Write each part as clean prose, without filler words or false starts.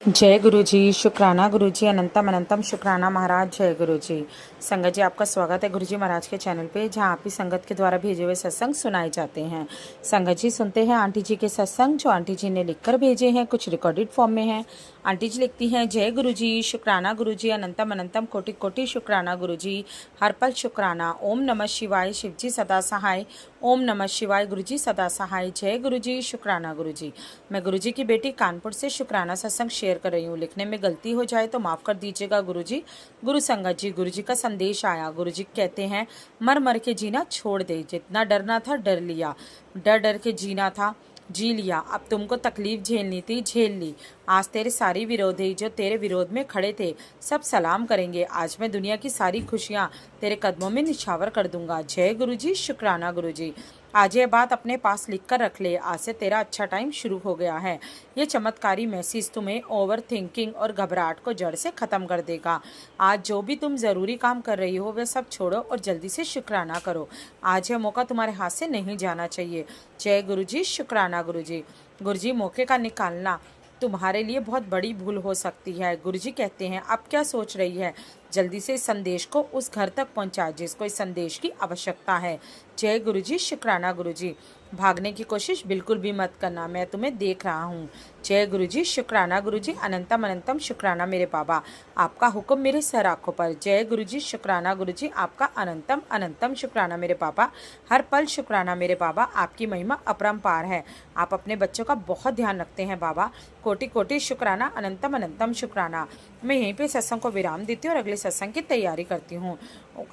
जय गुरु जी, शुक्राना गुरु जी, अनंतम अनंतम शुक्राना महाराज। जय गुरु जी। संगत जी, आपका स्वागत है गुरु जी महाराज के चैनल पे, जहां आप ही संगत के द्वारा भेजे हुए सत्संग सुनाए जाते हैं। संगत जी, सुनते हैं आंटी जी के सत्संग, जो आंटी जी ने लिखकर भेजे हैं, कुछ रिकॉर्डेड फॉर्म में हैं। आंटी जी लिखती हैं, जय गुरु जी, शुक्राना गुरु जी, अनंतम अनंतम कोटि कोटि शुक्राना गुरु जी, हर पल शुक्राना। ओम नमः शिवाय, शिव जी सदा सहाय। ओम नमः शिवाय, गुरु जी सदा सहाय। जय गुरु जी, शुक्राना गुरु जी। मैं गुरु जी की बेटी कानपुर से शुक्राना सत्संग शेयर कर रही हूँ। लिखने में गलती हो जाए तो माफ़ कर दीजिएगा गुरु जी। गुरु संगत जी, गुरु जी का संदेश आया। गुरु जी कहते हैं, मर मर के जीना छोड़ दे, जितना डरना था डर लिया, डर डर के जीना था जी लिया, अब तुमको तकलीफ झेलनी थी झेल ली। आज तेरे सारे विरोधी जो तेरे विरोध में खड़े थे सब सलाम करेंगे। आज मैं दुनिया की सारी खुशियाँ तेरे कदमों में निछावर कर दूंगा। जय गुरु जी, शुक्राना गुरु जी। आज ये बात अपने पास लिख कर रख ले, आज से तेरा अच्छा टाइम शुरू हो गया है। ये चमत्कारी मैसेज तुम्हें ओवर थिंकिंग और घबराहट को जड़ से ख़त्म कर देगा। आज जो भी तुम ज़रूरी काम कर रही हो वह सब छोड़ो और जल्दी से शुक्राना करो। आज यह मौका तुम्हारे हाथ से नहीं जाना चाहिए। जय गुरु जी, शुक्राना गुरु जी। गुरु जी, मौके का निकालना तुम्हारे लिए बहुत बड़ी भूल हो सकती है। गुरुजी कहते हैं, अब क्या सोच रही है, जल्दी से इस संदेश को उस घर तक पहुंचा जिसको इस संदेश की आवश्यकता है। जय गुरु जी, शुक्राना गुरु जी। भागने की कोशिश बिल्कुल भी मत करना, मैं तुम्हें देख रहा हूँ। जय गुरु जी, शुक्राना गुरु जी, अनंतम अनंतम शुक्राना मेरे बाबा, आपका हुक्म मेरे सर आँखों पर। जय गुरु जी, शुक्राना गुरु जी, आपका अनंतम अनंतम शुक्राना मेरे बाबा, हर पल शुक्राना मेरे बाबा, आपकी महिमा अपरंपार है। आप अपने बच्चों का बहुत ध्यान रखते हैं बाबा, कोटि कोटि शुक्राना, अनंतम अनंतम शुक्राना। मैं यहीं पे सत्संग को विराम देती हूँ और अगले सत्संग की तैयारी करती हूँ।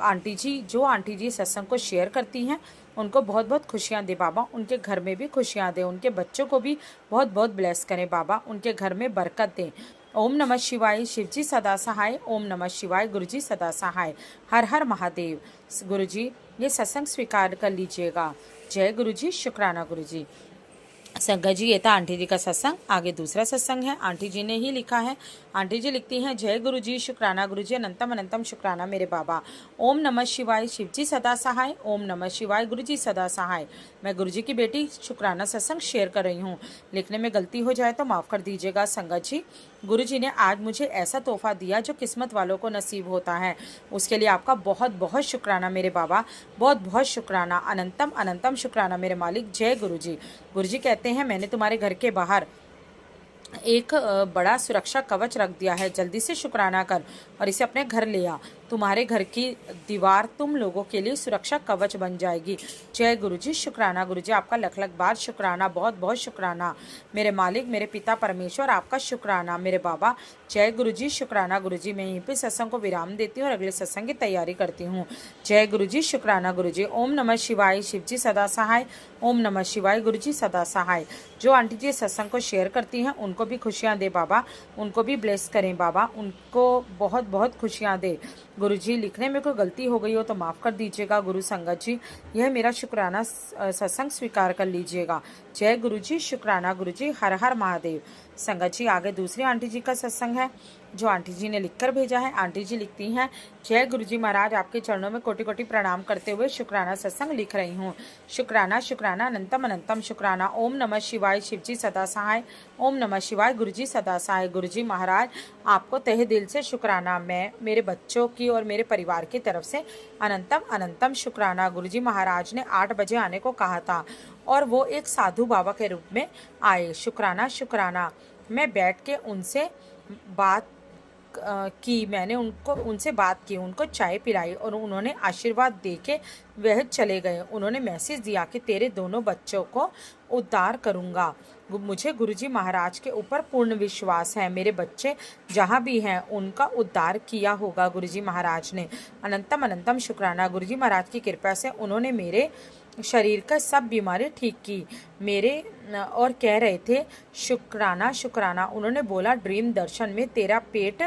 आंटी जी, जो आंटी जी सत्संग को शेयर करती हैं उनको बहुत बहुत खुशियाँ दे बाबा, उनके घर में भी खुशियाँ दे, उनके बच्चों को भी बहुत बहुत ब्लेस करें बाबा, उनके घर में बरकत दें। ओम नमः शिवाय, शिव जी सदा सहाय। ओम नमः शिवाय, गुरु जी सदा सहाय। हर हर महादेव। गुरु जी, ये सत्संग स्वीकार कर लीजिएगा। जय गुरु जी, शुक्राना गुरु जी। संगत जी, ये था आंटी जी का सत्संग। आगे दूसरा सत्संग है, आंटी जी ने ही लिखा है। आंटी जी लिखती हैं, जय गुरु जी, शुक्राना गुरु जी, अनंतम अनंतम शुक्राना मेरे बाबा। ओम नमः शिवाय, शिव जी सदा सहाय। ओम नमः शिवाय, गुरु जी सदा सहाय। मैं गुरु जी की बेटी शुक्राना सत्संग शेयर कर रही हूँ। लिखने में गलती हो जाए तो माफ़ कर दीजिएगा संगत जी। गुरु जी ने आज मुझे ऐसा तोहफा दिया जो किस्मत वालों को नसीब होता है, उसके लिए आपका बहुत बहुत शुक्राना मेरे बाबा, बहुत बहुत शुक्राना, अनंतम अनंतम शुक्राना मेरे मालिक। जय गुरु जी। गुरु जी कहते हैं, मैंने तुम्हारे घर के बाहर एक बड़ा सुरक्षा कवच रख दिया है, जल्दी से शुक्राना कर और इसे अपने घर ले आ। तुम्हारे घर की दीवार तुम लोगों के लिए सुरक्षा कवच बन जाएगी। जय गुरु जी, शुक्राना गुरु जी, आपका लख लख बार शुक्राना, बहुत बहुत शुक्राना मेरे मालिक, मेरे पिता परमेश्वर, आपका शुक्राना मेरे बाबा। जय गुरु जी, शुक्राना गुरु जी। मैं यहीं पे सत्संग को विराम देती हूँ और अगले सत्संग की तैयारी करती हूँ। जय गुरु जी, शुक्राना गुरु जी। ओम नमः शिवाय, शिव जी सदा सहाय। ओम नमः शिवाय, गुरु जी सदा सहाय। जो आंटी जी सत्संग को शेयर करती हैं उनको भी खुशियाँ दे बाबा, उनको भी ब्लेस करें बाबा, उनको बहुत बहुत खुशियाँ दे। गुरु जी, लिखने में कोई गलती हो गई हो तो माफ़ कर दीजिएगा गुरु संगत जी। यह मेरा शुक्राना सत्संग स्वीकार कर लीजिएगा। जय गुरु जी, शुक्राना गुरु जी, हर हर महादेव। संगत जी, आगे दूसरी आंटी जी का सत्संग है जो आंटी जी ने लिखकर भेजा है। आंटी जी लिखती हैं, जय गुरु जी महाराज, आपके चरणों में कोटि कोटि प्रणाम करते हुए शुक्राना सत्संग लिख रही हूँ। शुक्राना शुक्राना, अनंतम अनंतम शुक्राना। ओम नमः शिवाय, शिव जी सदा सहाय। ओम नमः शिवाय, गुरु जी सदा सहाय। गुरु जी महाराज, आपको तहे दिल से शुक्राना। मैं मेरे बच्चों की और मेरे परिवार की तरफ से अनंतम अनंतम शुक्राना। गुरु जी महाराज ने 8 बजे आने को कहा था और वो एक साधु बाबा के रूप में आए। शुक्राना शुक्राना। मैं बैठ के उनसे बात की, मैंने उनसे बात की, उनको चाय पिलाई और उन्होंने आशीर्वाद देके वह चले गए। उन्होंने मैसेज दिया कि तेरे दोनों बच्चों को उद्धार करूँगा। मुझे गुरुजी महाराज के ऊपर पूर्ण विश्वास है, मेरे बच्चे जहाँ भी हैं उनका उद्धार किया होगा गुरुजी महाराज ने। अनंतम अनंतम शुक्राना। गुरुजी महाराज की कृपा से उन्होंने मेरे शरीर का सब बीमारी ठीक की मेरे और कह रहे थे शुक्राना शुक्राना। उन्होंने बोला, ड्रीम दर्शन में तेरा पेट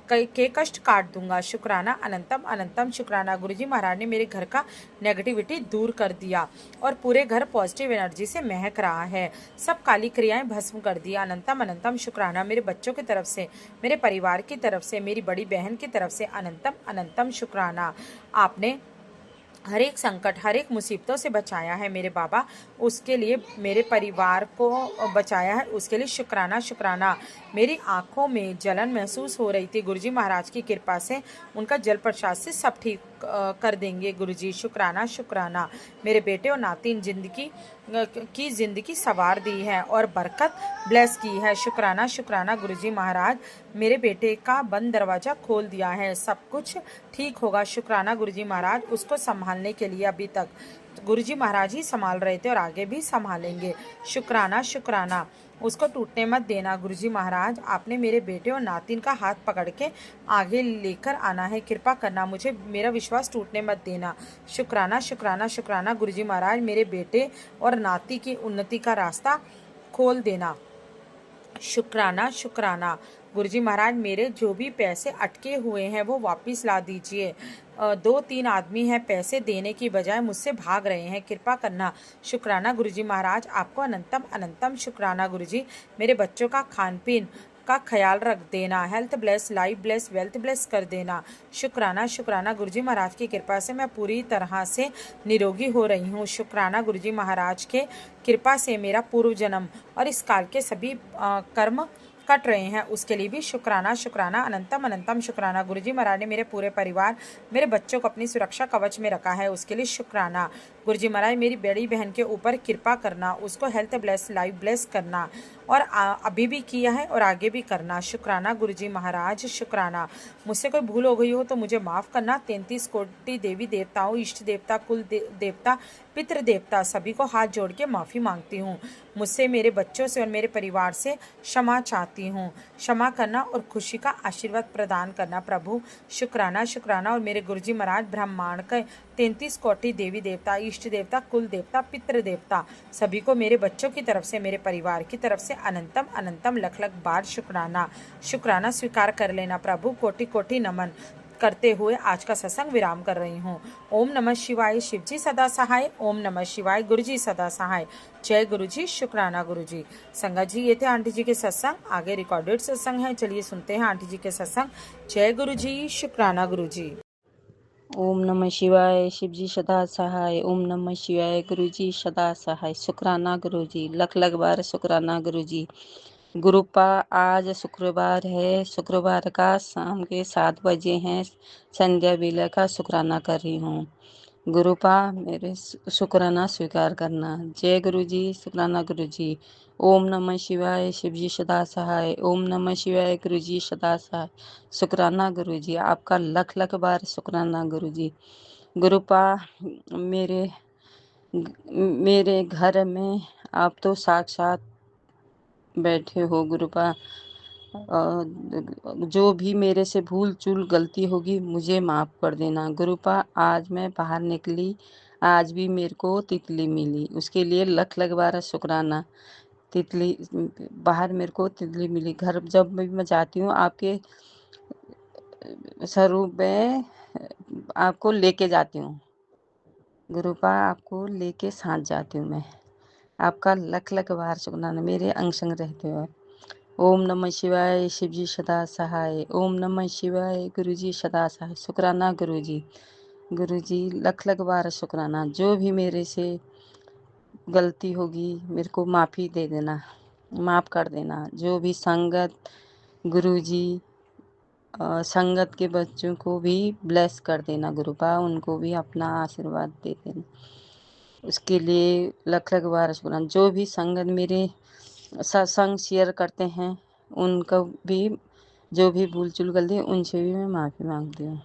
के कष्ट काट दूंगा। शुक्राना, अनंतम अनंतम शुक्राना। गुरुजी महाराज ने मेरे घर का नेगेटिविटी दूर कर दिया और पूरे घर पॉजिटिव एनर्जी से महक रहा है। सब काली क्रियाएं भस्म कर दिया। अनंतम अनंतम शुक्राना। मेरे बच्चों की तरफ से, मेरे परिवार की तरफ से, मेरी बड़ी बहन की तरफ से अनंतम अनंतम शुक्राना। आपने हर एक संकट, हर एक मुसीबतों से बचाया है मेरे बाबा, उसके लिए, मेरे परिवार को बचाया है, उसके लिए शुक्राना शुक्राना। मेरी आंखों में जलन महसूस हो रही थी, गुरुजी महाराज की कृपा से उनका जल प्रसाद से सब ठीक कर देंगे गुरुजी, शुक्राना शुक्राना। मेरे बेटे और नातिन की जिंदगी सवार दी है और बरकत ब्लेस की है, शुक्राना शुक्राना गुरुजी महाराज। मेरे बेटे का बंद दरवाजा खोल दिया है, सब कुछ ठीक होगा, शुक्राना गुरुजी महाराज। उसको संभालने के लिए अभी तक गुरुजी महाराज ही संभाल रहे थे और आगे भी संभालेंगे, शुक्राना शुक्राना। उसको टूटने मत देना गुरुजी महाराज, आपने मेरे बेटे और नातिन का हाथ पकड़ के आगे लेकर आना है, कृपा करना, मुझे मेरा विश्वास टूटने मत देना, शुक्राना शुक्राना शुक्राना गुरुजी महाराज। मेरे बेटे और नाती की उन्नति का रास्ता खोल देना, शुक्राना शुक्राना गुरुजी महाराज। मेरे जो भी पैसे अटके हुए हैं वो वापस ला दीजिए। 2-3 आदमी हैं, पैसे देने की बजाय मुझसे भाग रहे हैं, कृपा करना, शुक्राना गुरुजी महाराज। आपको अनंतम अनंतम शुक्राना गुरुजी। मेरे बच्चों का खान पीन का ख्याल रख देना, health bless, life bless, wealth bless कर देना, शुक्राना शुक्राना गुरुजी महाराज की कृपा से मैं पूरी तरह से निरोगी हो रही हूँ, शुक्राना गुरुजी महाराज के कृपा से मेरा पूर्व जन्म और इस काल के सभी कर्म कट रहे हैं, उसके लिए भी शुक्राना शुक्राना, अनंतम अनंतम शुक्राना गुरुजी महाराज ने मेरे पूरे परिवार, मेरे बच्चों को अपनी सुरक्षा कवच में रखा है, उसके लिए शुक्राना गुरुजी महाराज। मेरी बड़ी बहन के ऊपर कृपा करना, उसको हेल्थ ब्लेस, लाइफ ब्लेस करना और अभी भी किया है और आगे भी करना, शुक्राना गुरुजी महाराज, शुक्राना। मुझसे कोई भूल हो गई हो तो मुझे माफ़ करना। 33 कोटि देवी देवताओं, इष्ट देवता, कुल देवता, पितृ देवता, सभी को हाथ जोड़ के माफ़ी मांगती हूँ। मुझसे, मेरे बच्चों से और मेरे परिवार से क्षमा चाहती हूँ, क्षमा करना और खुशी का आशीर्वाद प्रदान करना प्रभु, शुक्राना शुक्राना। और मेरे गुरुजी महाराज ब्रह्मांड के 33 कोटि देवी देवता, इष्ट देवता, कुल देवता, पितृ देवता, सभी को मेरे बच्चों की तरफ से, मेरे परिवार की तरफ से अनंतम अनंतम लख लख बार शुक्राना शुक्राना स्वीकार कर लेना प्रभु, कोटि कोटि नमन करते हुए आज का सत्संग विराम कर रही हूँ। ओम नमः शिवाय, शिवजी सदा सहाय, ओम नमः शिवाय, गुरुजी सदा सहाय, जय गुरुजी, शुक्राना गुरुजी। संगत जी, ये थे आंटी जी के सत्संग, आगे रिकॉर्डेड सत्संग है, चलिए सुनते हैं आंटी जी के सत्संग। जय गुरुजी, शुक्राना गुरुजी। ओम नमः शिवाय, शिवजी सदा सहाय, ओम नमः शिवाय, गुरुजी सदा सहाय, शुक्राना गुरुजी, लख लख बार शुक्राना गुरुजी। गुरुपा आज शुक्रवार है, शुक्रवार का शाम के 7 बजे हैं, संध्या वेला का शुक्राना कर रही हूँ। गुरुपा मेरे शुक्राना स्वीकार करना। जय गुरुजी, शुक्राना गुरुजी। ओम नमः शिवाय, शिवजी सदा सहाय, ओम नमः शिवाय, गुरुजी सदा सहाय, शुक्राना गुरुजी। आपका लख लख बार शुक्राना गुरुजी। गुरुपा मेरे मेरे घर में आप तो साक्षात बैठे हो गुरुपा, जो भी मेरे से भूल चूल गलती होगी मुझे माफ़ कर देना गुरुपा। आज मैं बाहर निकली, आज भी मेरे को तितली मिली, उसके लिए लख लख बार शुक्राना। तितली बाहर मेरे को तितली मिली, घर जब भी मैं जाती हूँ आपके स्वरूप में आपको लेके जाती हूँ गुरुपा, आपको लेके साथ जाती हूँ मैं। आपका लख लख बार शुक्राना मेरे अंग संग रहते हो। ओम नमः शिवाय, शिवजी सदा सहाय, ओम नमः शिवाय, गुरुजी सदा सहाय, शुक्राना गुरुजी। गुरुजी लख लख बार शुक्राना, जो भी मेरे से गलती होगी मेरे को माफ़ी दे देना, माफ़ कर देना। जो भी संगत गुरुजी संगत के बच्चों को भी ब्लेस कर देना गुरुपा, उनको भी अपना आशीर्वाद दे देना, उसके लिए लख लख बार शुक्राना। जो भी संगत मेरे सत्संग शेयर करते हैं उनको भी, जो भी भूल चूल गलती उनसे भी मैं माफ़ी मांगती हूँ।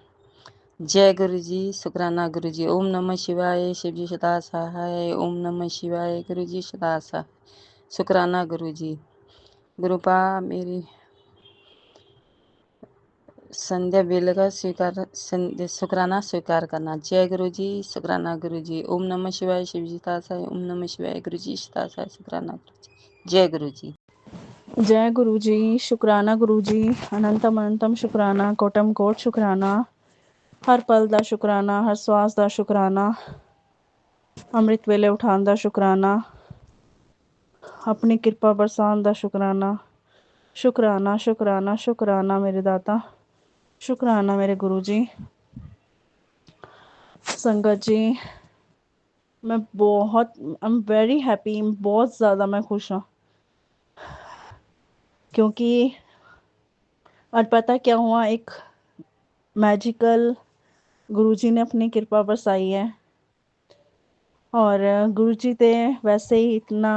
जय गुरुजी, शुक्राना गुरुजी। ओम नमः शिवाय, शिवजी सदा सहाय, ओम नमः शिवाय, गुरुजी सदा सहाय, शुक्राना गुरुजी। गुरुपा मेरी संध्या बेल का शुक्राना स्वीकार करना। जय गुरुजी, शुक्राना गुरुजी। ओम नमः शिवाय, शिवजी सदा सहाय, ओम नमः शिवाय, गुरुजी सदा सहाय, शुक्राना गुरुजी। जय गुरुजी। जय गुरुजी, शुक्राना गुरुजी, अनंतम अनंतम शुक्राना, कोटम कोट शुक्राना, हर पल दा शुक्राना, हर श्वास दा शुक्राना, अमृत वेले उठान दा शुक्राना, अपनी कृपा बरसान दा शुक्राना, शुक्राना शुक्राना शुक्राना मेरे दाता, शुक्राना मेरे गुरुजी। संगत जी, मैं आई एम वेरी हैप्पी, बहुत ज़्यादा मैं खुश हूँ, क्योंकि आज पता क्या हुआ, एक मैजिकल गुरुजी ने अपनी कृपा बरसाई है। और गुरुजी ते वैसे ही इतना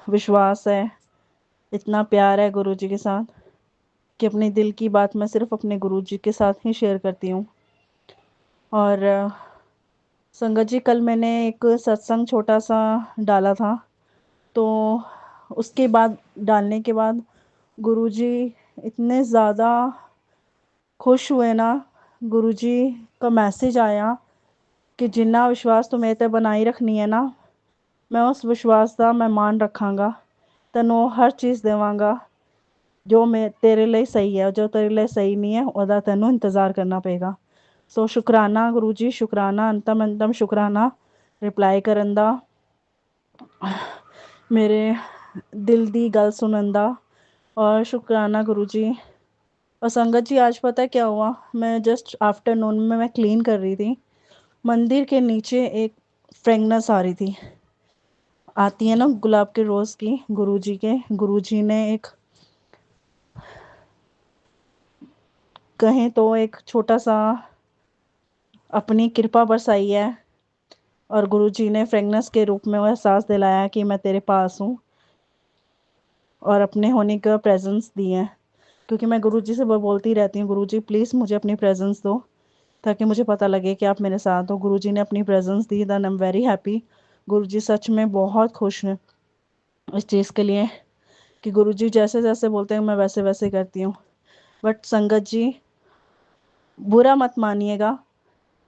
विश्वास है, इतना प्यार है गुरुजी के साथ कि अपने दिल की बात मैं सिर्फ अपने गुरुजी के साथ ही शेयर करती हूँ। और संगत जी, कल मैंने एक सत्संग छोटा सा डाला था, तो उसके बाद डालने के बाद गुरुजी इतने ज़्यादा खुश हुए ना। गुरुजी का मैसेज आया कि जिन्ना विश्वास तू मेरे ते बनाई रखनी है ना, मैं उस विश्वास का मैं मान रखांगा, तैनू हर चीज़ देवांगा जो मैं तेरे लिए सही है, जो तेरे लिए सही नहीं है ਉਹਦਾ ਤੈਨੂੰ इंतज़ार करना पेगा। सो शुकराना गुरु जी, शुकराना, अंतम शुकराना रिप्लाई करन दा, मेरे दिल दी गल सुनन दा, और शुकराना गुरु जी। और संगत जी, आज पता है क्या हुआ, मैं जस्ट आफ्टरनून में मैं क्लीन कर रही थी, मंदिर के नीचे एक फ्रेगनेंस आ रही थी, आती है ना गुलाब के रोज़ की, गुरुजी ने एक कहें तो एक छोटा सा अपनी कृपा बरसाई है, और गुरुजी ने फ्रेगनेंस के रूप में वो एहसास दिलाया कि मैं तेरे पास हूँ, और अपने होने का प्रेजेंस दी है। क्योंकि मैं गुरुजी से बोलती रहती हूँ, गुरुजी प्लीज़ मुझे अपनी प्रेजेंस दो, ताकि मुझे पता लगे कि आप मेरे साथ हो। गुरुजी ने अपनी प्रेजेंस दी, then I am very happy. गुरुजी सच में बहुत खुश हैं इस चीज़ के लिए कि गुरुजी जैसे जैसे बोलते हैं मैं वैसे वैसे करती हूँ। बट संगत जी, बुरा मत मानिएगा,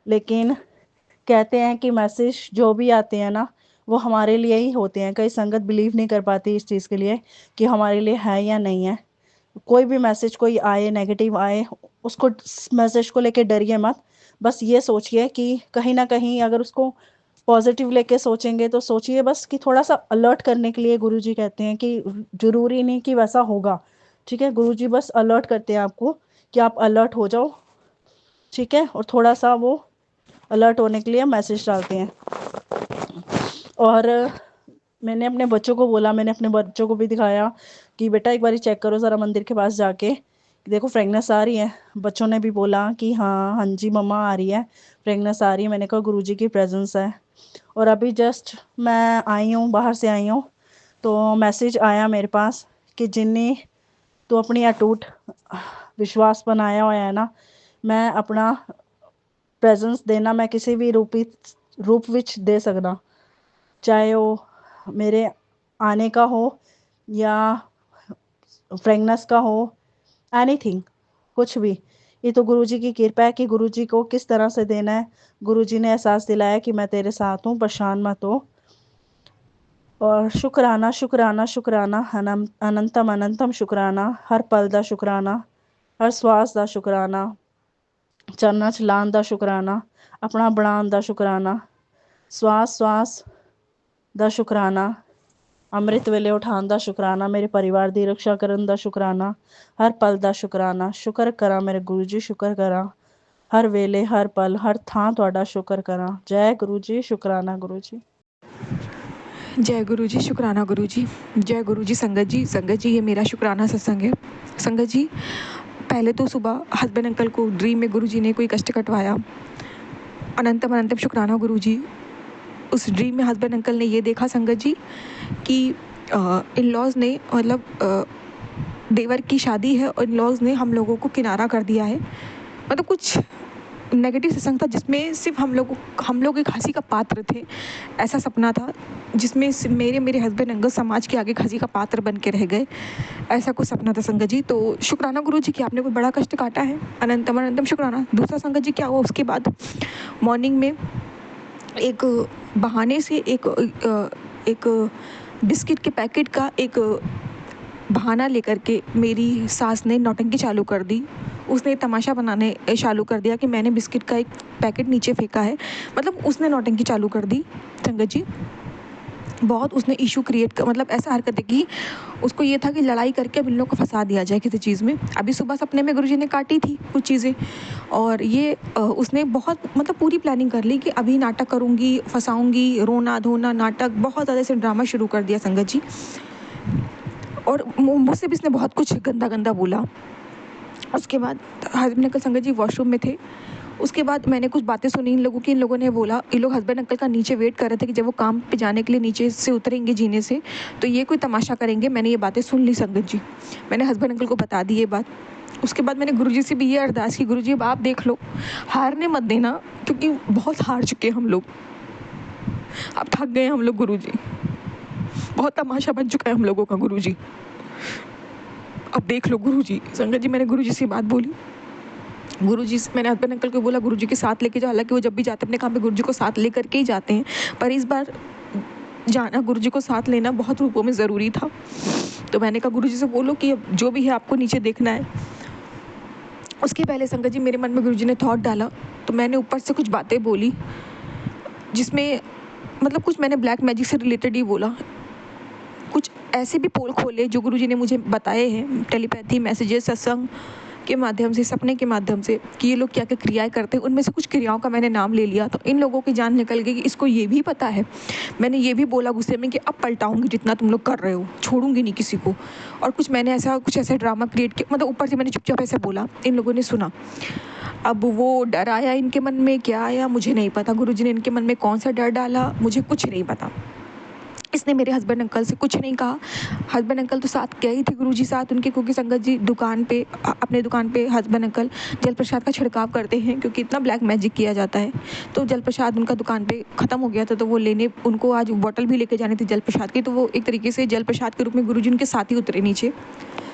लेकिन कहते हैं कि मैसेज जो भी आते हैं ना, वो हमारे लिए ही होते हैं। कई संगत बिलीव नहीं कर पाती इस चीज़ के लिए कि हमारे लिए है या नहीं है। कोई भी मैसेज कोई आए, नेगेटिव आए, उसको मैसेज को लेके डरिए मत। बस ये सोचिए कि कहीं ना कहीं अगर उसको पॉजिटिव लेके सोचेंगे तो सोचिए बस कि थोड़ा सा अलर्ट करने के लिए गुरुजी कहते हैं कि ज़रूरी नहीं कि वैसा होगा, ठीक है। गुरुजी बस अलर्ट करते हैं आपको कि आप अलर्ट हो जाओ, ठीक है। और थोड़ा सा वो अलर्ट होने के लिए मैसेज डालते हैं। और मैंने अपने बच्चों को बोला, मैंने अपने बच्चों को भी दिखाया कि बेटा एक बार चेक करो ज़रा मंदिर के पास जाके, देखो फ्रेगनेंस आ रही है। बच्चों ने भी बोला कि हाँ हाँ जी मम्मा आ रही है, फ्रेगनेंस आ रही है। मैंने कहा गुरुजी की प्रेजेंस है। और अभी जस्ट मैं आई हूँ, बाहर से आई हूँ, तो मैसेज आया मेरे पास कि जिन्नी तो अपनी अटूट विश्वास बनाया हुआ है ना, मैं अपना प्रेजेंस देना मैं किसी भी रूप विच दे सकदा, चाहे वो मेरे आने का हो या फ्रेगनेंस का हो, एनीथिंग, कुछ भी। ये तो गुरुजी की कृपा है कि गुरुजी को किस तरह से देना है। गुरुजी ने एहसास दिलाया कि मैं तेरे साथ हूँ, परेशान मत हो। और शुक्राना शुक्राना शुक्राना, अनंतम अनंतम शुक्राना, हर पल दा शुक्राना, हर श्वास दा शुक्राना, चरना च लान दा शुक्राना, अपना बनान दा शुक्राना, श्वास श्वास दा शुक्राना, ਅੰਮ੍ਰਿਤ ਵੇਲੇ ਉਠਾਉਣ ਦਾ ਸ਼ੁਕਰਾਨਾ, ਮੇਰੇ ਪਰਿਵਾਰ ਦੀ ਰੱਖਿਆ ਕਰਨ ਦਾ ਸ਼ੁਕਰਾਨਾ, ਹਰ ਪਲ ਦਾ ਸ਼ੁਕਰਾਨਾ। ਸ਼ੁਕਰ ਕਰਾਂ ਮੇਰੇ ਗੁਰੂ ਜੀ, ਸ਼ੁਕਰ ਕਰਾਂ ਹਰ ਵੇਲੇ, ਹਰ ਪਲ, ਹਰ ਥਾਂ ਤੁਹਾਡਾ ਸ਼ੁਕਰ ਕਰਾਂ। ਜੈ ਗੁਰੂ ਜੀ, शुक्राना गुरु जी। जय गुरु जी, शुक्राना गुरु जी। जय गुरु जी। संगत जी ये मेरा शुक्राना सत्संग है। संगत जी, पहले तो सुबह हस्बैंड अंकल को ड्रीम में गुरु जी ने कोई कष्ट कटवाया। अनंतम अनंतम शुक्राना गुरु जी। उस ड्रीम में हस्बैंड अंकल ने ये देखा संगत जी कि इन लॉज ने मतलब देवर की शादी है और इन लॉज ने हम लोगों को किनारा कर दिया है। मतलब कुछ नेगेटिव सत्संग था जिसमें सिर्फ हम लोग एक हंसी का पात्र थे, ऐसा सपना था जिसमें मेरे हस्बैंड अंकल समाज के आगे हंसी का पात्र बन के रह गए, ऐसा कुछ सपना था संगत जी। तो शुक्राना गुरु जी कि आपने कोई बड़ा कष्ट काटा है, अनंतम अनंतम शुक्राना। दूसरा संगत जी क्या हुआ, उसके बाद मॉर्निंग में एक बहाने से एक बिस्किट के पैकेट का एक बहाना लेकर के मेरी सास ने नौटंकी चालू कर दी। उसने तमाशा बनाने चालू कर दिया कि मैंने बिस्किट का एक पैकेट नीचे फेंका है, मतलब उसने नौटंकी चालू कर दी संगत जी। बहुत उसने इशू क्रिएट कर, मतलब ऐसा हरकतें की। उसको ये था कि लड़ाई करके अब इन लोग को फंसा दिया जाए किसी चीज़ में। अभी सुबह सपने में गुरुजी ने काटी थी कुछ चीज़ें, और ये उसने बहुत मतलब पूरी प्लानिंग कर ली कि अभी नाटक करूँगी, फंसाऊँगी, रोना धोना नाटक, बहुत ज़्यादा से ड्रामा शुरू कर दिया संगत जी। और मुझसे भी इसने बहुत कुछ गंदा गंदा बोला। उसके बाद हस्बैंड अंकल संगत जी वॉशरूम में थे। उसके बाद मैंने कुछ बातें सुनी इन लोगों की। इन लोगों ने बोला, ये लोग हस्बैंड अंकल का नीचे वेट कर रहे थे कि जब वो काम पे जाने के लिए नीचे से उतरेंगे जीने से तो ये कोई तमाशा करेंगे। मैंने ये बातें सुन ली संगत जी, मैंने हस्बैंड अंकल को बता दी ये बात। उसके बाद मैंने गुरुजी से भी ये अरदास की, गुरुजी अब आप देख लो, हारने मत देना, क्योंकि बहुत हार चुके हैं हम लोग, अब थक गए हम लोग गुरुजी, बहुत तमाशा बन चुका है हम लोगों का गुरुजी, अब देख लो गुरुजी। संगत जी मैंने गुरुजी से बात बोली। गुरुजी से मैंने हस्बैंड अंकल को बोला गुरुजी के साथ लेके जाओ। हालांकि वो जब भी जाते अपने काम पे गुरुजी को साथ लेकर के ही जाते हैं, पर इस बार जाना गुरुजी को साथ लेना बहुत रूपों में ज़रूरी था। तो मैंने कहा गुरुजी से बोलो कि अब जो भी है आपको नीचे देखना है। उसके पहले संगत जी मेरे मन में गुरुजी ने थॉट डाला, तो मैंने ऊपर से कुछ बातें बोली जिसमें मतलब कुछ मैंने ब्लैक मैजिक से रिलेटेड ही बोला। कुछ ऐसे भी पोल खोले जो गुरुजी ने मुझे बताए हैं टेलीपैथी, मैसेजेस, सत्संग के माध्यम से, सपने के माध्यम से, कि ये लोग क्या क्या क्रियाएं करते हैं। उनमें से कुछ क्रियाओं का मैंने नाम ले लिया तो इन लोगों की जान निकल गई कि इसको ये भी पता है। मैंने ये भी बोला गुस्से में कि अब पलटाऊंगी जितना तुम लोग कर रहे हो, छोड़ूंगी नहीं किसी को। और कुछ मैंने ऐसा ड्रामा क्रिएट किया, मतलब ऊपर से मैंने चुपचाप ऐसे बोला, इन लोगों ने सुना। अब वो डर आया इनके मन में, क्या आया मुझे नहीं पता। गुरुजी ने इनके मन में कौन सा डर डाला मुझे कुछ नहीं पता। इसने मेरे हस्बैंड अंकल से कुछ नहीं कहा। हस्बैंड अंकल तो साथ गए ही थे गुरुजी साथ उनके, क्योंकि संगत जी दुकान पे, अपने दुकान पे हस्बैंड अंकल जल प्रसाद का छिड़काव करते हैं, क्योंकि इतना ब्लैक मैजिक किया जाता है। तो जल प्रसाद उनका दुकान पे ख़त्म हो गया था, तो वो लेने उनको आज बॉटल भी लेके जानी थी जल प्रसाद की। तो वो एक तरीके से जल प्रसाद के रूप में गुरुजी उनके साथ ही उतरे नीचे।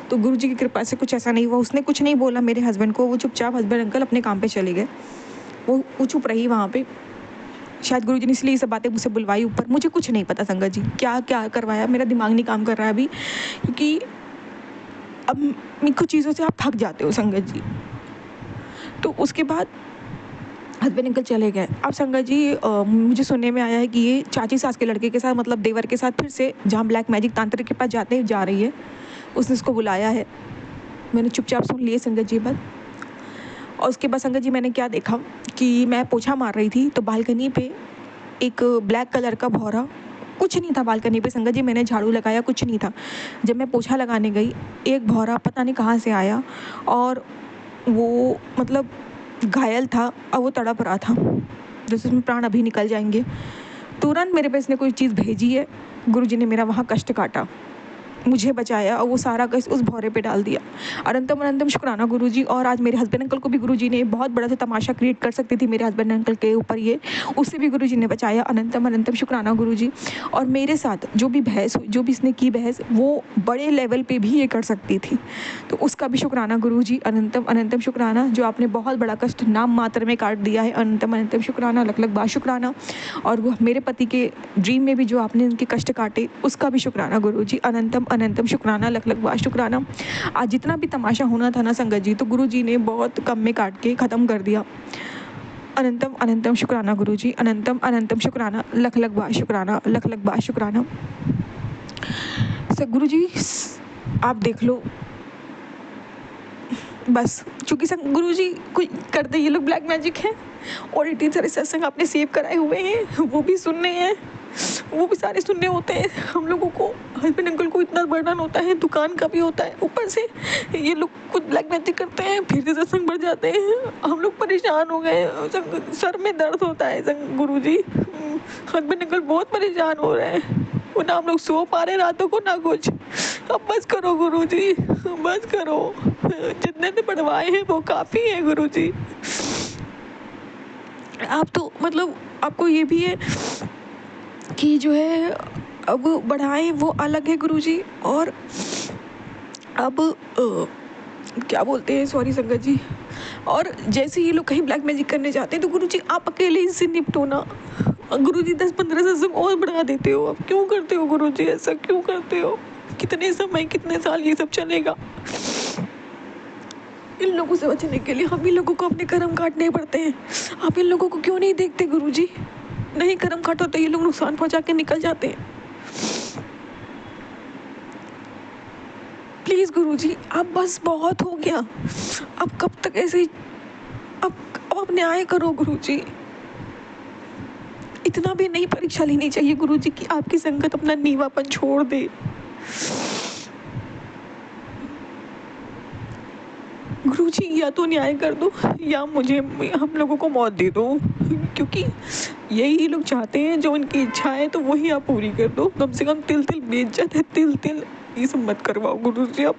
तो गुरुजी की कृपा से कुछ ऐसा नहीं हुआ। उसने कुछ नहीं बोला मेरे हस्बैंड को, वो चुपचाप हस्बैंड अंकल अपने काम पे चले गए। वो चुप रही वहाँ पे। शायद गुरुजी ने इसलिए ये सब बातें मुझसे बुलवाई ऊपर, मुझे कुछ नहीं पता संगत जी क्या क्या करवाया, मेरा दिमाग नहीं काम कर रहा है अभी, क्योंकि अब कुछ चीज़ों से आप थक जाते हो संगत जी। तो उसके बाद हस्बैंड अंकल चले गए। अब संगत जी मुझे सुनने में आया है कि ये चाची सास के लड़के के साथ, मतलब देवर के साथ, फिर से जहाँ ब्लैक मैजिक तांत्रिक के पास जाते जा रही है, उसने उसको बुलाया है। मैंने चुपचाप सुन लिए संगत जी बात। और उसके बाद संगत जी मैंने क्या देखा कि मैं पोछा मार रही थी तो बालकनी पे एक ब्लैक कलर का भौरा, कुछ नहीं था बालकनी पे संगत जी, मैंने झाड़ू लगाया कुछ नहीं था। जब मैं पोछा लगाने गई एक भौरा पता नहीं कहाँ से आया और वो मतलब घायल था और वो तड़प रहा था जैसे उसमें प्राण अभी निकल जाएंगे। तुरंत मेरे पास ने कोई चीज़ भेजी है। गुरुजी ने मेरा वहाँ कष्ट काटा, मुझे बचाया और वो सारा कष्ट उस भौरे पे डाल दिया। अनंतम अनंतम शुक्राना गुरुजी। और आज मेरे हस्बैंड अंकल को भी गुरुजी ने बहुत बड़ा सा तमाशा क्रिएट कर सकती थी मेरे हस्बैंड अंकल के ऊपर, ये उससे भी गुरुजी ने बचाया। अनंतम अनंतम शुक्राना गुरुजी। और मेरे साथ जो भी बहस हुई, जो भी इसने की बहस, वो बड़े लेवल पे भी ये कर सकती थी, तो उसका भी शुक्राना गुरुजी। अनंतम अनंतम शुक्राना, जो आपने बहुत बड़ा कष्ट नाम मात्र में काट दिया है। अनंतम अनंतम शुक्राना, लख लख बार शुक्राना। और वो मेरे पति के ड्रीम में भी जो आपने उनके कष्ट काटे, उसका भी शुक्राना गुरुजी। अनंतम अनंतम शुक्राना, लख लख बार शुक्राना। आज जितना भी तमाशा होना था ना संगत जी, तो गुरुजी ने बहुत कम में काट के ख़त्म कर दिया। अनंतम अनंतम शुक्राना गुरुजी। अनंतम अनंतम शुक्राना, लख लख बार शुक्राना, लख लख बार शुक्राना। सर गुरुजी आप देख लो बस, चूँकि सर गुरुजी कोई करते ये लोग ब्लैक मैजिक है और 18 सारे सत्संग आपने सेव कराए हुए हैं, वो भी सुनने हैं, वो भी सारे सुनने होते हैं। हम लोगों को, हस्बैंड अंकल को इतना बर्डन होता है, दुकान का भी होता है, ऊपर से ये लोग कुछ ब्लैक मैजिक करते हैं, फिर से सत्संग बढ़ जाते हैं। हम लोग परेशान हो गए, सर में दर्द होता है गुरुजी। हस्बैंड अंकल बहुत परेशान हो रहे हैं, वो ना हम लोग सो पा रहे रातों को ना कुछ। अब बस करो गुरुजी, बस करो, जितने से बढ़वाए हैं वो काफ़ी है गुरुजी। आप तो मतलब आपको ये भी है कि जो है अब बढ़ाएं वो अलग है गुरुजी। और अब क्या बोलते हैं, सॉरी संगत जी, और जैसे ये लोग कहीं ब्लैक मैजिक करने जाते हैं तो गुरुजी आप अकेले इनसे निपटो ना। गुरुजी 10-15 सत्संग और बढ़ा देते हो, आप क्यों करते हो गुरुजी, ऐसा क्यों करते हो? कितने समय, कितने साल ये सब चलेगा? इन लोगों से बचने के लिए हम ही लोगों को अपने कर्म काटने पड़ते हैं। आप इन लोगों को क्यों नहीं देखते गुरुजी? नहीं कर्म काटो तो ये लोग नुकसान पहुंचा के निकल जाते हैं। प्लीज़ गुरुजी, अब बस बहुत हो गया। अब कब तक ऐसे अब न्याय करो गुरुजी। इतना भी नहीं परीक्षा लेनी चाहिए गुरुजी कि आपकी संगत अपना नीवापन छोड़ दे। गुरुजी या तो न्याय कर दो या मुझे हम लोगों को मौत दे दो, क्योंकि यही लोग चाहते हैं, जो उनकी इच्छा है तो वही आप पूरी कर दो। कम से कम तिल तिल बेइज्जत है, तिल तिल ये सब मत करवाओ गुरुजी। अब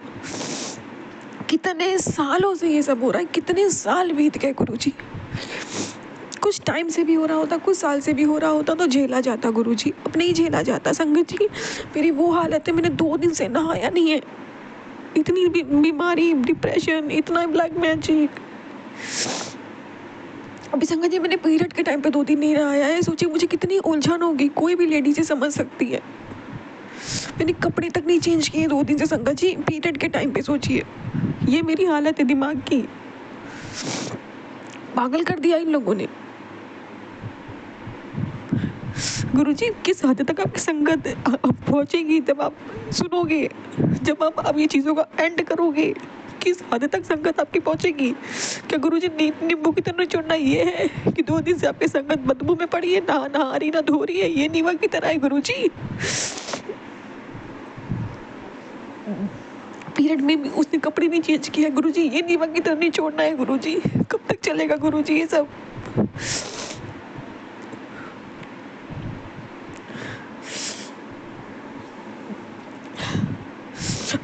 कितने सालों से ये सब हो रहा है, कितने साल बीत गए गुरुजी। कुछ टाइम से भी हो रहा होता, कुछ साल से भी हो रहा होता तो झेला जाता गुरुजी, अब नहीं झेला जाता संगत जी। मेरी वो हालत है, मैंने 2 दिन से नहाया नहीं है। इतनी बीमारी, डिप्रेशन, इतना ब्लैक मैजिक। अभी संगत जी मैंने पीरियड के टाइम पे 2 दिन नहीं नहाया है। सोचिए मुझे कितनी उलझन होगी, कोई भी लेडी से समझ सकती है। मैंने कपड़े तक नहीं चेंज किए 2 दिन से संगत जी, पीरियड के टाइम पे। सोचिए ये मेरी हालत है दिमाग की। पागल कर दिया इन लोगों ने। गुरुजी किस हद तक आपकी संगत पहुंचेगी जब आप सुनोगे, जब आप अब ये चीज़ों का एंड करोगे, किस हद तक संगत आपकी पहुंचेगी? क्या गुरुजी नींबू की तरह चुनना ये है कि 2 दिन से आपकी संगत बदबू में पड़ी है, ना नहा रही ना धो रही है, ये नीवा की तरह है गुरुजी? पीरियड में भी उसने कपड़े नहीं चेंज किया गुरुजी, ये नीवा की तरह नहीं छोड़ना है गुरुजी। कब तक चलेगा गुरुजी ये सब?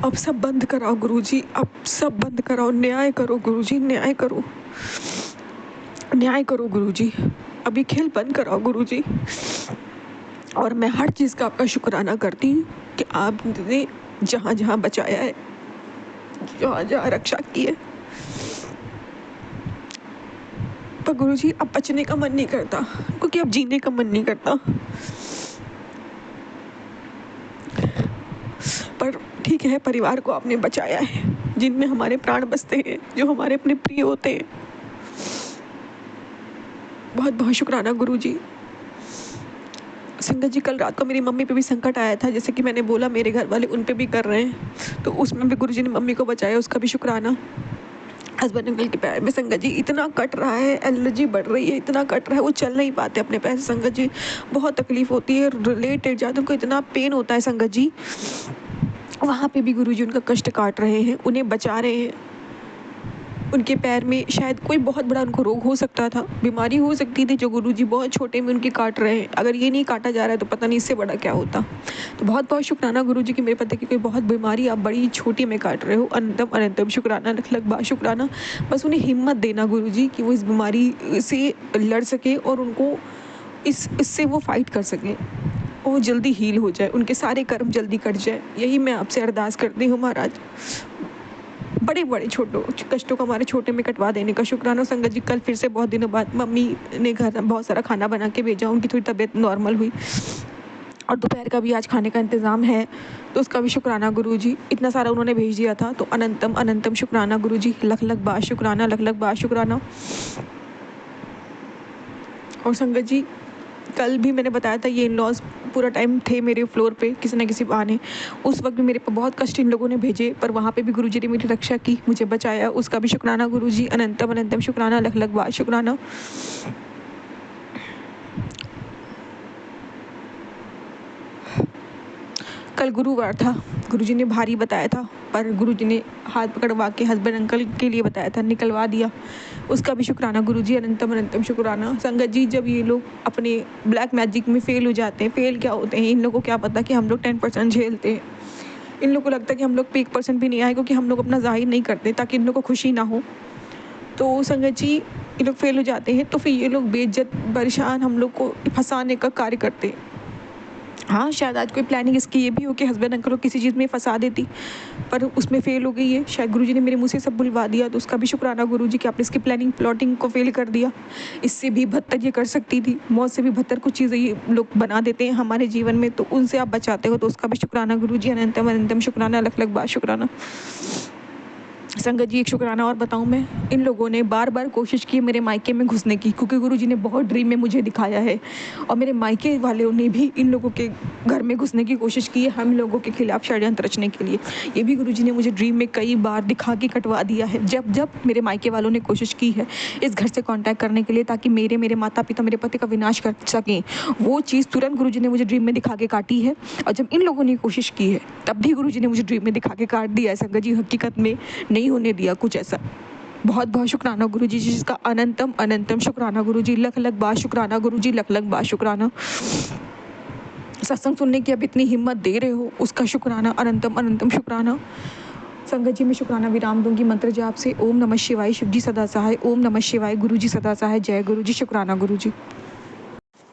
अब सब बंद कराओ गुरुजी, अब सब बंद कराओ। न्याय करो गुरुजी, न्याय करो, न्याय करो गुरुजी। अभी खेल बंद कराओ गुरुजी। और मैं हर चीज़ का आपका शुक्राना करती हूँ कि आपने जहाँ जहाँ बचाया है, जहाँ जहाँ रक्षा की है। पर गुरुजी अब बचने का मन नहीं करता, क्योंकि अब जीने का मन नहीं करता। पर ठीक है, परिवार को आपने बचाया है, जिनमें हमारे प्राण बसते हैं, जो हमारे अपने प्रिय होते हैं। बहुत बहुत शुक्राना गुरुजी। संगत जी कल रात को मेरी मम्मी पे भी संकट आया था, जैसे कि मैंने बोला मेरे घर वाले उन पे भी कर रहे हैं, तो उसमें भी गुरुजी ने मम्मी को बचाया, उसका भी शुक्राना। हस्बैंड अंकल के पैर में संगत जी इतना कट रहा है, एलर्जी बढ़ रही है, इतना कट रहा है, वो चल नहीं पाते अपने पैर से संगत जी। बहुत तकलीफ होती है, रिलेटेड जाते उनको इतना पेन होता है संगत जी। वहाँ पे भी गुरुजी उनका कष्ट काट रहे हैं, उन्हें बचा रहे हैं। उनके पैर में शायद कोई बहुत बड़ा उनको रोग हो सकता था, बीमारी हो सकती थी, जो गुरुजी बहुत छोटे में उनकी काट रहे हैं। अगर ये नहीं काटा जा रहा है तो पता नहीं इससे बड़ा क्या होता। तो बहुत बहुत शुक्राना गुरुजी कि मेरे पति की कोई बहुत बीमारी आप बड़ी छोटी में काट रहे हो। अनंतम अनंतम शुक्राना, लख लख बार शुक्राना। बस उन्हें हिम्मत देना गुरुजी कि वो इस बीमारी से लड़ सके और उनको इससे वो फाइट कर सकें, वो जल्दी हील हो जाए, उनके सारे कर्म जल्दी कट जाए। यही मैं आपसे अरदास करती हूँ महाराज। बड़े बड़े छोटों कष्टों को हमारे छोटे में कटवा देने का शुक्राना। संगत जी कल फिर से बहुत दिनों बाद मम्मी ने घर बहुत सारा खाना बना के भेजा, उनकी थोड़ी तबीयत नॉर्मल हुई और दोपहर का भी आज खाने का इंतज़ाम है, तो उसका भी शुक्राना गुरुजी। इतना सारा उन्होंने भेज दिया था, तो अनंतम अनंतम शुक्राना गुरुजी, लख लख बार शुक्राना, लख लख बार शुक्राना। और संगत जी कल भी मैंने बताया था, ये इन लॉज पूरा टाइम थे मेरे फ्लोर पे किसी न किसी बहाने। उस वक्त भी मेरे पे बहुत कष्ट इन लोगों ने भेजे, पर वहाँ पे भी गुरुजी ने मेरी रक्षा की, मुझे बचाया, उसका भी शुक्राना गुरुजी। अनंतम अनंतम शुक्राना, लख लख बार शुक्राना। कल गुरुवार था, गुरुजी ने भारी बताया था, पर गुरुजी ने हाथ पकड़वा के हस्बैंड अंकल के लिए बताया था, निकलवा दिया, उसका भी शुक्राना गुरुजी। अनंतम अनंतम शुक्राना। संगत जी जब ये लोग अपने ब्लैक मैजिक में फेल हो जाते हैं, फेल क्या होते हैं, इन लोगों को क्या पता कि हम लोग 10% झेलते हैं। इन लोगों को लगता है कि हम लोग पे 1% भी नहीं आए, क्योंकि हम लोग अपना जाहिर नहीं करते ताकि इन लोग को खुशी ना हो। तो संगत जी ये लोग फेल हो जाते हैं, तो फिर ये लोग बेइज्जत परेशान हम लोग को फंसाने का कार्य करते हैं। हाँ शायद आज कोई प्लानिंग इसकी ये भी हो कि हस्बैंड अंकल को किसी चीज़ में फंसा देती, पर उसमें फेल हो गई है। शायद गुरुजी ने मेरे मुंह से सब बुलवा दिया, तो उसका भी शुक्राना गुरुजी कि आपने इसकी प्लानिंग प्लॉटिंग को फेल कर दिया। इससे भी बदतर ये कर सकती थी, मौत से भी बदतर कुछ चीज़ें ये लोग बना देते हैं हमारे जीवन में, तो उनसे आप बचाते हो, तो उसका भी शुक्राना गुरुजी। अनंतम अनंतम शुक्राना, लख लख बार शुक्राना। संगत जी एक शुक्राना और बताऊं मैं, इन लोगों ने बार बार कोशिश की मेरे मायके में घुसने की, क्योंकि गुरुजी ने बहुत ड्रीम में मुझे दिखाया है और मेरे मायके वालों ने भी इन लोगों के घर में घुसने की कोशिश की है हम लोगों के खिलाफ षड्यंत्र रचने के लिए। ये भी गुरुजी ने मुझे ड्रीम में कई बार दिखा के कटवा दिया है। जब जब मेरे मायके वालों ने कोशिश की है इस घर से कॉन्टैक्ट करने के लिए ताकि मेरे मेरे माता पिता मेरे पति का विनाश कर सकें, वो चीज़ तुरंत गुरुजी ने मुझे ड्रीम में दिखा के काटी है। और जब इन लोगों ने कोशिश की है तब भी गुरुजी ने मुझे ड्रीम में दिखा के काट दिया है संगत जी, हकीकत में नहीं होने दिया कुछ ऐसा। बहुत बहुत शुक्राना गुरुजी, जिसका अनंतम अनंतम शुक्राना गुरुजी, लख लख बार शुक्राना गुरुजी, लख लख बार शुक्राना। सत्संग सुनने की अब इतनी हिम्मत दे रहे हो उसका शुक्राना, अनंतम अनंतम शुक्राना। संगत जी मैं शुक्राना विराम दूंगी मंत्र जाप से। ओम नमः शिवाय, शिव जी सदा सहाय। ओम नमः शिवाय, गुरु जी सदा सहाय। जय गुरु जी, शुक्राना गुरु जी।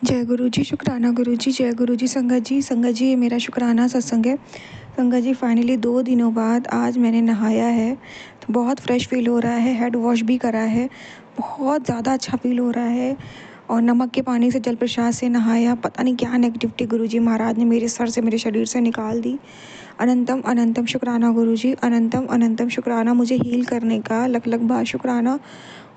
जय गुरु जी, शुक्राना गुरु जी, जय गुरु जी। संगत जी ये मेरा शुक्राना सत्संग है। संगत जी फाइनली 2 दिनों बाद आज मैंने नहाया है तो बहुत फ्रेश फील हो रहा है। हेड वॉश भी करा है, बहुत ज़्यादा अच्छा फील हो रहा है। और नमक के पानी से जल प्रसाद से नहाया, पता नहीं क्या नेगेटिविटी गुरुजी महाराज ने मेरे सर से मेरे शरीर से निकाल दी। अनंतम अनंतम शुक्राना गुरुजी, अनंतम अनंतम शुक्राना मुझे हील करने का, लख लख बार शुक्राना।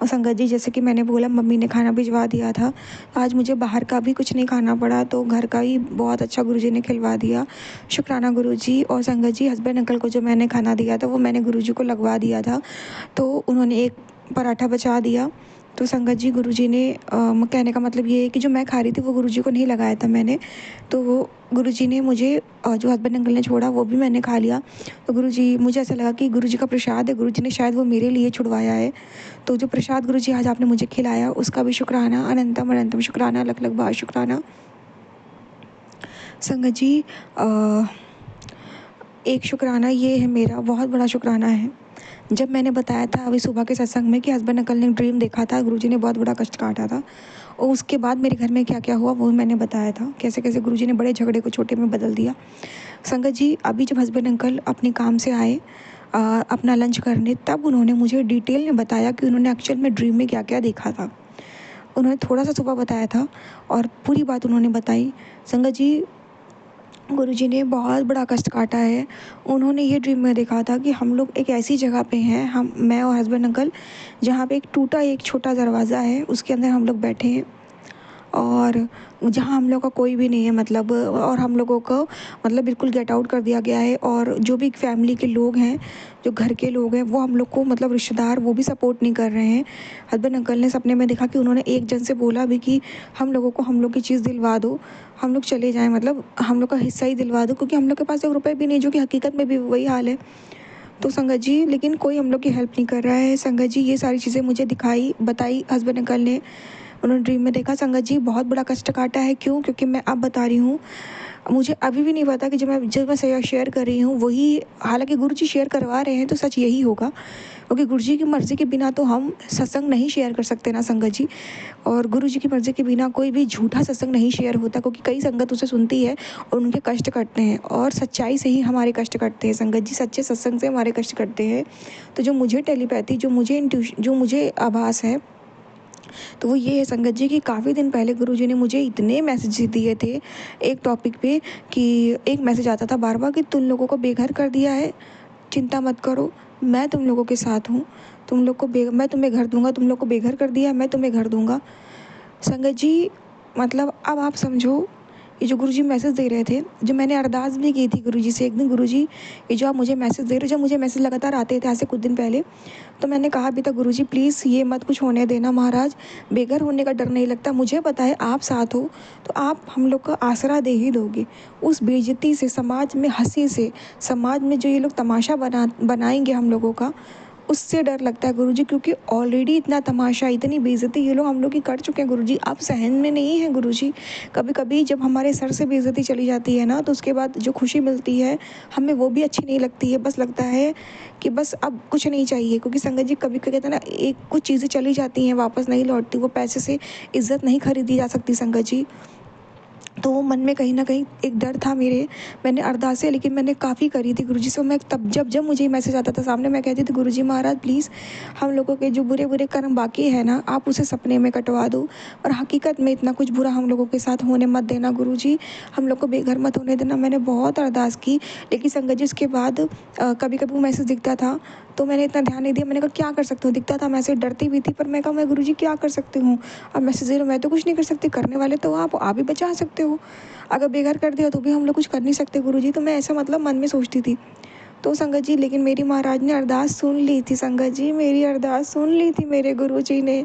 और संगत जी जैसे कि मैंने बोला मम्मी ने खाना भिजवा दिया था, आज मुझे बाहर का भी कुछ नहीं खाना पड़ा तो घर का ही बहुत अच्छा गुरुजी ने खिलवा दिया। शुक्राना गुरुजी। और संगत जी हस्बैंड अंकल को जो मैंने खाना दिया था वो मैंने गुरुजी को लगवा दिया था, तो उन्होंने एक पराठा बचा दिया। तो संगत जी गुरुजी ने कहने का मतलब ये है कि जो मैं खा रही थी वो गुरुजी को नहीं लगाया था मैंने, तो वो गुरुजी ने मुझे जो हस्बैंड अंकल ने छोड़ा वो भी मैंने खा लिया। तो गुरुजी, मुझे ऐसा लगा कि गुरुजी का प्रसाद है, गुरुजी ने शायद वो मेरे लिए छुड़वाया है। तो जो प्रसाद गुरुजी आज आपने मुझे खिलाया उसका भी शुक्राना, अनंतम अनंतम शुक्राना, लख लख बार शुक्राना। संगत जी एक शुक्राना ये है मेरा, बहुत बड़ा शुक्राना है। जब मैंने बताया था अभी सुबह के सत्संग में कि हस्बैंड अंकल ने ड्रीम देखा था, गुरुजी ने बहुत बड़ा कष्ट काटा था, और उसके बाद मेरे घर में क्या क्या हुआ वो मैंने बताया था, कैसे कैसे गुरुजी ने बड़े झगड़े को छोटे में बदल दिया। संगत जी अभी जब हस्बैंड अंकल अपने काम से आए अपना लंच करने, तब उन्होंने मुझे डिटेल में बताया कि उन्होंने एक्चुअल में ड्रीम में क्या क्या देखा था। उन्होंने थोड़ा सा सुबह बताया था और पूरी बात उन्होंने बताई। संगत जी गुरुजी ने बहुत बड़ा कष्ट काटा है। उन्होंने ये ड्रीम में देखा था कि हम लोग एक ऐसी जगह पे हैं, मैं और हस्बैंड अंकल, जहाँ पे एक छोटा दरवाज़ा है, उसके अंदर हम लोग बैठे हैं और जहाँ हम लोग का कोई भी नहीं है, मतलब, और हम लोगों को मतलब बिल्कुल गेट आउट कर दिया गया है। और जो भी फैमिली के लोग हैं, जो घर के लोग हैं, वो हम लोग को मतलब रिश्तेदार वो भी सपोर्ट नहीं कर रहे हैं। हस्बैंड अंकल ने सपने में देखा कि उन्होंने एक जन से बोला भी कि हम लोगों को हम लोग की चीज़ दिलवा दो, हम लोग चले जाएं, मतलब हम लोग का हिस्सा ही दिलवा दो, क्योंकि हम लोग के पास 1 रुपये भी नहीं, जो कि हकीकत में भी वही हाल है। तो संगत जी लेकिन कोई हम लोग की हेल्प नहीं कर रहा है। संगत जी ये सारी चीज़ें मुझे बताई हस्बैंड अंकल ने, उन्होंने ड्रीम में देखा। संगत जी बहुत बड़ा कष्ट काटा है। क्यों? क्योंकि मैं अब बता रही हूँ, मुझे अभी भी नहीं पता कि जो मैं शेयर कर रही हूँ वही, हालांकि गुरुजी शेयर करवा रहे हैं तो सच यही होगा, क्योंकि गुरुजी की मर्ज़ी के बिना तो हम सत्संग नहीं शेयर कर सकते ना संगत जी। और गुरुजी की मर्ज़ी के बिना कोई भी झूठा सत्संग नहीं शेयर होता, क्योंकि कई संगत उसे सुनती है और उनके कष्ट कटते हैं, और सच्चाई से ही हमारे कष्ट कटते हैं संगत जी, सच्चे सत्संग से हमारे कष्ट कटते हैं। तो जो मुझे टेलीपैथी, जो मुझे आभास है, तो वो ये है संगत जी कि काफ़ी दिन पहले गुरुजी ने मुझे इतने मैसेज दिए थे एक टॉपिक पे, कि एक मैसेज आता था बार बार कि तुम लोगों को बेघर कर दिया है, चिंता मत करो, मैं तुम लोगों के साथ हूँ, मैं तुम्हें घर दूंगा, तुम लोग को बेघर कर दिया है, मैं तुम्हें घर दूंगा। संगत जी मतलब अब आप समझो, ये जो गुरुजी मैसेज दे रहे थे, जो मैंने अरदास भी की थी गुरुजी से एक दिन, गुरुजी ये जो आप मुझे मैसेज दे रहे हो, जब मुझे मैसेज लगातार आते थे आज से कुछ दिन पहले, तो मैंने कहा भी था गुरुजी प्लीज़ ये मत कुछ होने देना महाराज, बेघर होने का डर नहीं लगता, मुझे पता है आप साथ हो तो आप हम लोग का आसरा दे ही दोगे। उस बेइज्जती से, समाज में हंसी से, समाज में जो ये लोग तमाशा बनाएंगे हम लोगों का, उससे डर लगता है गुरुजी, क्योंकि ऑलरेडी इतना तमाशा, इतनी बेइज्जती ये लोग हम लोग की कर चुके हैं गुरुजी, अब सहन में नहीं है गुरुजी। कभी कभी जब हमारे सर से बेइज्जती चली जाती है ना, तो उसके बाद जो खुशी मिलती है हमें वो भी अच्छी नहीं लगती है, बस लगता है कि बस अब कुछ नहीं चाहिए। क्योंकि संगत जी कभी कभी कहते हैं ना, एक कुछ चीज़ें चली जाती हैं वापस नहीं लौटती, वो पैसे से इज्जत नहीं खरीदी जा सकती संगत जी। तो वो मन में कहीं ना कहीं एक डर था मेरे, मैंने अरदासें लेकिन मैंने काफ़ी करी थी गुरुजी से। मैं तब जब जब मुझे मैसेज आता था सामने, मैं कहती थी गुरुजी महाराज प्लीज़ हम लोगों के जो बुरे बुरे कर्म बाकी है ना, आप उसे सपने में कटवा दो, और हकीकत में इतना कुछ बुरा हम लोगों के साथ होने मत देना गुरुजी, हम लोग को बेघर मत होने देना। मैंने बहुत अरदास की, लेकिन संगत जी उसके बाद कभी कभी वो मैसेज दिखता था तो मैंने इतना ध्यान नहीं दिया। मैंने कहा क्या कर सकती हूँ, दिखता था, मैं ऐसे डरती भी थी, पर मैं कहा मैं गुरुजी क्या कर सकती हूँ, अब मैं से ज़ीरो, मैं तो कुछ नहीं कर सकती, करने वाले तो आप ही बचा सकते हो, अगर बेघर कर दिया तो भी हम लोग कुछ कर नहीं सकते गुरुजी। तो मैं ऐसा मतलब मन में सोचती थी। तो संगत जी, लेकिन मेरी महाराज ने अरदास सुन ली थी संगत जी, मेरी अरदास सुन ली थी मेरे गुरुजी ने।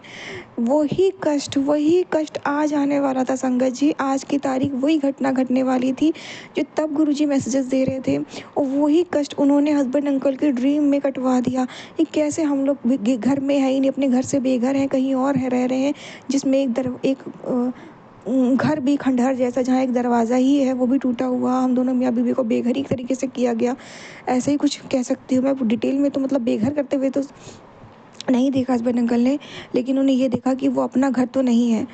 वही कष्ट आज आने वाला था संगत जी, आज की तारीख वही घटना घटने वाली थी जो तब गुरुजी मैसेजेस दे रहे थे, और वही कष्ट उन्होंने हस्बैंड अंकल के ड्रीम में कटवा दिया। ये कैसे हम लोग घर में है ही नहीं, अपने घर से बेघर हैं, कहीं और है रह रहे हैं, जिसमें घर भी खंडहर जैसा, जहाँ एक दरवाज़ा ही है वो भी टूटा हुआ, हम दोनों मियाँ बीवी को बेघर ही एक तरीके से किया गया, ऐसे ही कुछ कह सकती हूँ मैं। डिटेल में तो मतलब बेघर करते हुए तो नहीं देखा हस्बैंड अंकल ने, लेकिन उन्हें ये देखा कि वो अपना घर तो नहीं है,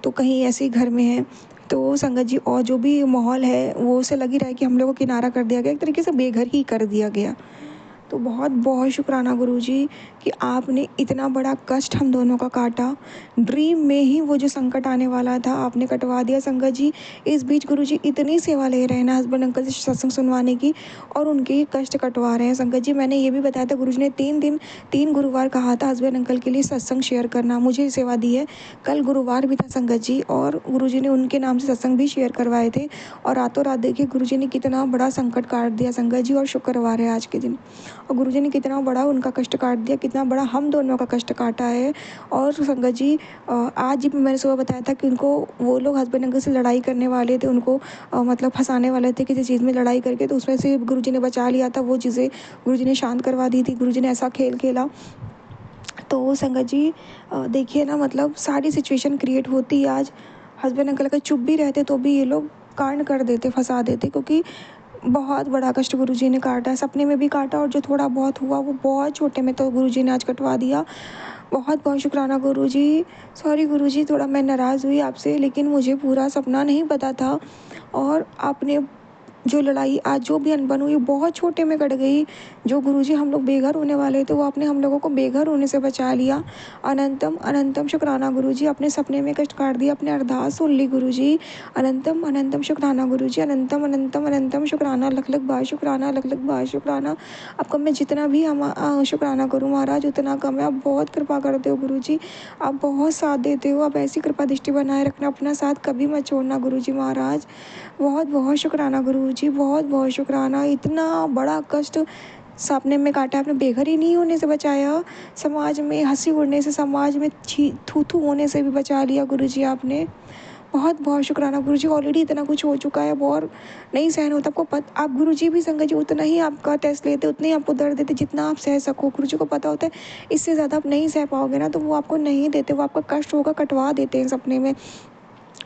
तो कहीं ऐसे ही घर में है। तो संगत जी, और जो भी माहौल है वो उसे लग ही रहा है कि हम लोगों को किनारा कर दिया गया, एक तरीके से बेघर ही कर दिया गया। तो बहुत बहुत शुक्राना गुरुजी कि आपने इतना बड़ा कष्ट हम दोनों का काटा, ड्रीम में ही वो जो संकट आने वाला था आपने कटवा दिया संगत जी। इस बीच गुरुजी इतनी सेवा ले रहे हैं ना हस्बैंड अंकल से सत्संग सुनवाने की, और उनके कष्ट कटवा रहे हैं संगत जी। मैंने ये भी बताया था, गुरुजी ने 3 गुरुवार कहा था हस्बैंड अंकल के लिए सत्संग शेयर करना, मुझे सेवा दी है। कल गुरुवार भी था संगत जी, और गुरुजी ने उनके नाम से सत्संग भी शेयर करवाए थे, और रातों रात देखिए गुरुजी ने कितना बड़ा संकट काट दिया संगत जी, और शुक्रवार है आज के दिन, और गुरुजी ने कितना बड़ा उनका कष्ट काट दिया, कितना बड़ा हम दोनों का कष्ट काटा है। और संगत जी, आज भी मैंने सुबह बताया था कि उनको, वो लोग हस्बैंड अंकल से लड़ाई करने वाले थे, उनको मतलब फंसाने वाले थे किसी चीज़ में लड़ाई करके, तो उसमें से गुरुजी ने बचा लिया था, वो चीज़ें गुरुजी ने शांत करवा दी थी, गुरुजी ने ऐसा खेल खेला। तो संगत जी, देखिए ना, मतलब सारी सिचुएशन क्रिएट होती है आज। हस्बैंड अंकल अगर चुप भी रहते तो भी ये लोग कांड कर देते, फंसा देते, क्योंकि बहुत बड़ा कष्ट गुरुजी ने काटा है, सपने में भी काटा, और जो थोड़ा बहुत हुआ वो बहुत छोटे में तो गुरुजी ने आज कटवा दिया। बहुत बहुत शुक्राना गुरुजी। सॉरी गुरुजी, थोड़ा मैं नाराज़ हुई आपसे, लेकिन मुझे पूरा सपना नहीं पता था, और आपने जो लड़ाई आज जो भी अनबन हुई बहुत छोटे में कट गई। जो गुरुजी हम लोग बेघर होने वाले थे वो आपने हम लोगों को बेघर होने से बचा लिया। अनंतम अनंतम शुक्राना गुरुजी, अपने सपने में कष्ट काट दिया, अपने अरदास सुन ली गुरुजी। अनंतम अनंतम शुक्राना गुरुजी, अनंतम अनंतम अनंतम शुक्राना, लख लख बार शुक्राना, लख लख बार शुक्राना। आपका मैं जितना भी हम शुक्राना करूँ महाराज उतना कम है। आप बहुत कृपा करते हो गुरुजी, आप बहुत साथ देते हो, आप ऐसी कृपा दृष्टि बनाए रखना, अपना साथ कभी मत छोड़ना गुरुजी महाराज। बहुत बहुत शुक्राना गुरुजी, बहुत बहुत शुक्राना। इतना बड़ा कष्ट सपने में काटा आपने, बेघर ही नहीं होने से बचाया, समाज में हंसी उड़ने से, समाज में थू थू होने से भी बचा लिया गुरुजी आपने। बहुत बहुत शुक्राना गुरुजी। ऑलरेडी इतना कुछ हो चुका है, अब और नहीं सहन होता। आप गुरुजी भी संगत जी उतना ही आपका टेस्ट लेते, उतने ही आपको दर्द देते जितना आप सह सको। गुरुजी को पता होता है इससे ज़्यादा आप नहीं सह पाओगे ना, तो वो आपको नहीं देते, वो आपका कष्ट होगा कटवा देते हैं सपने में,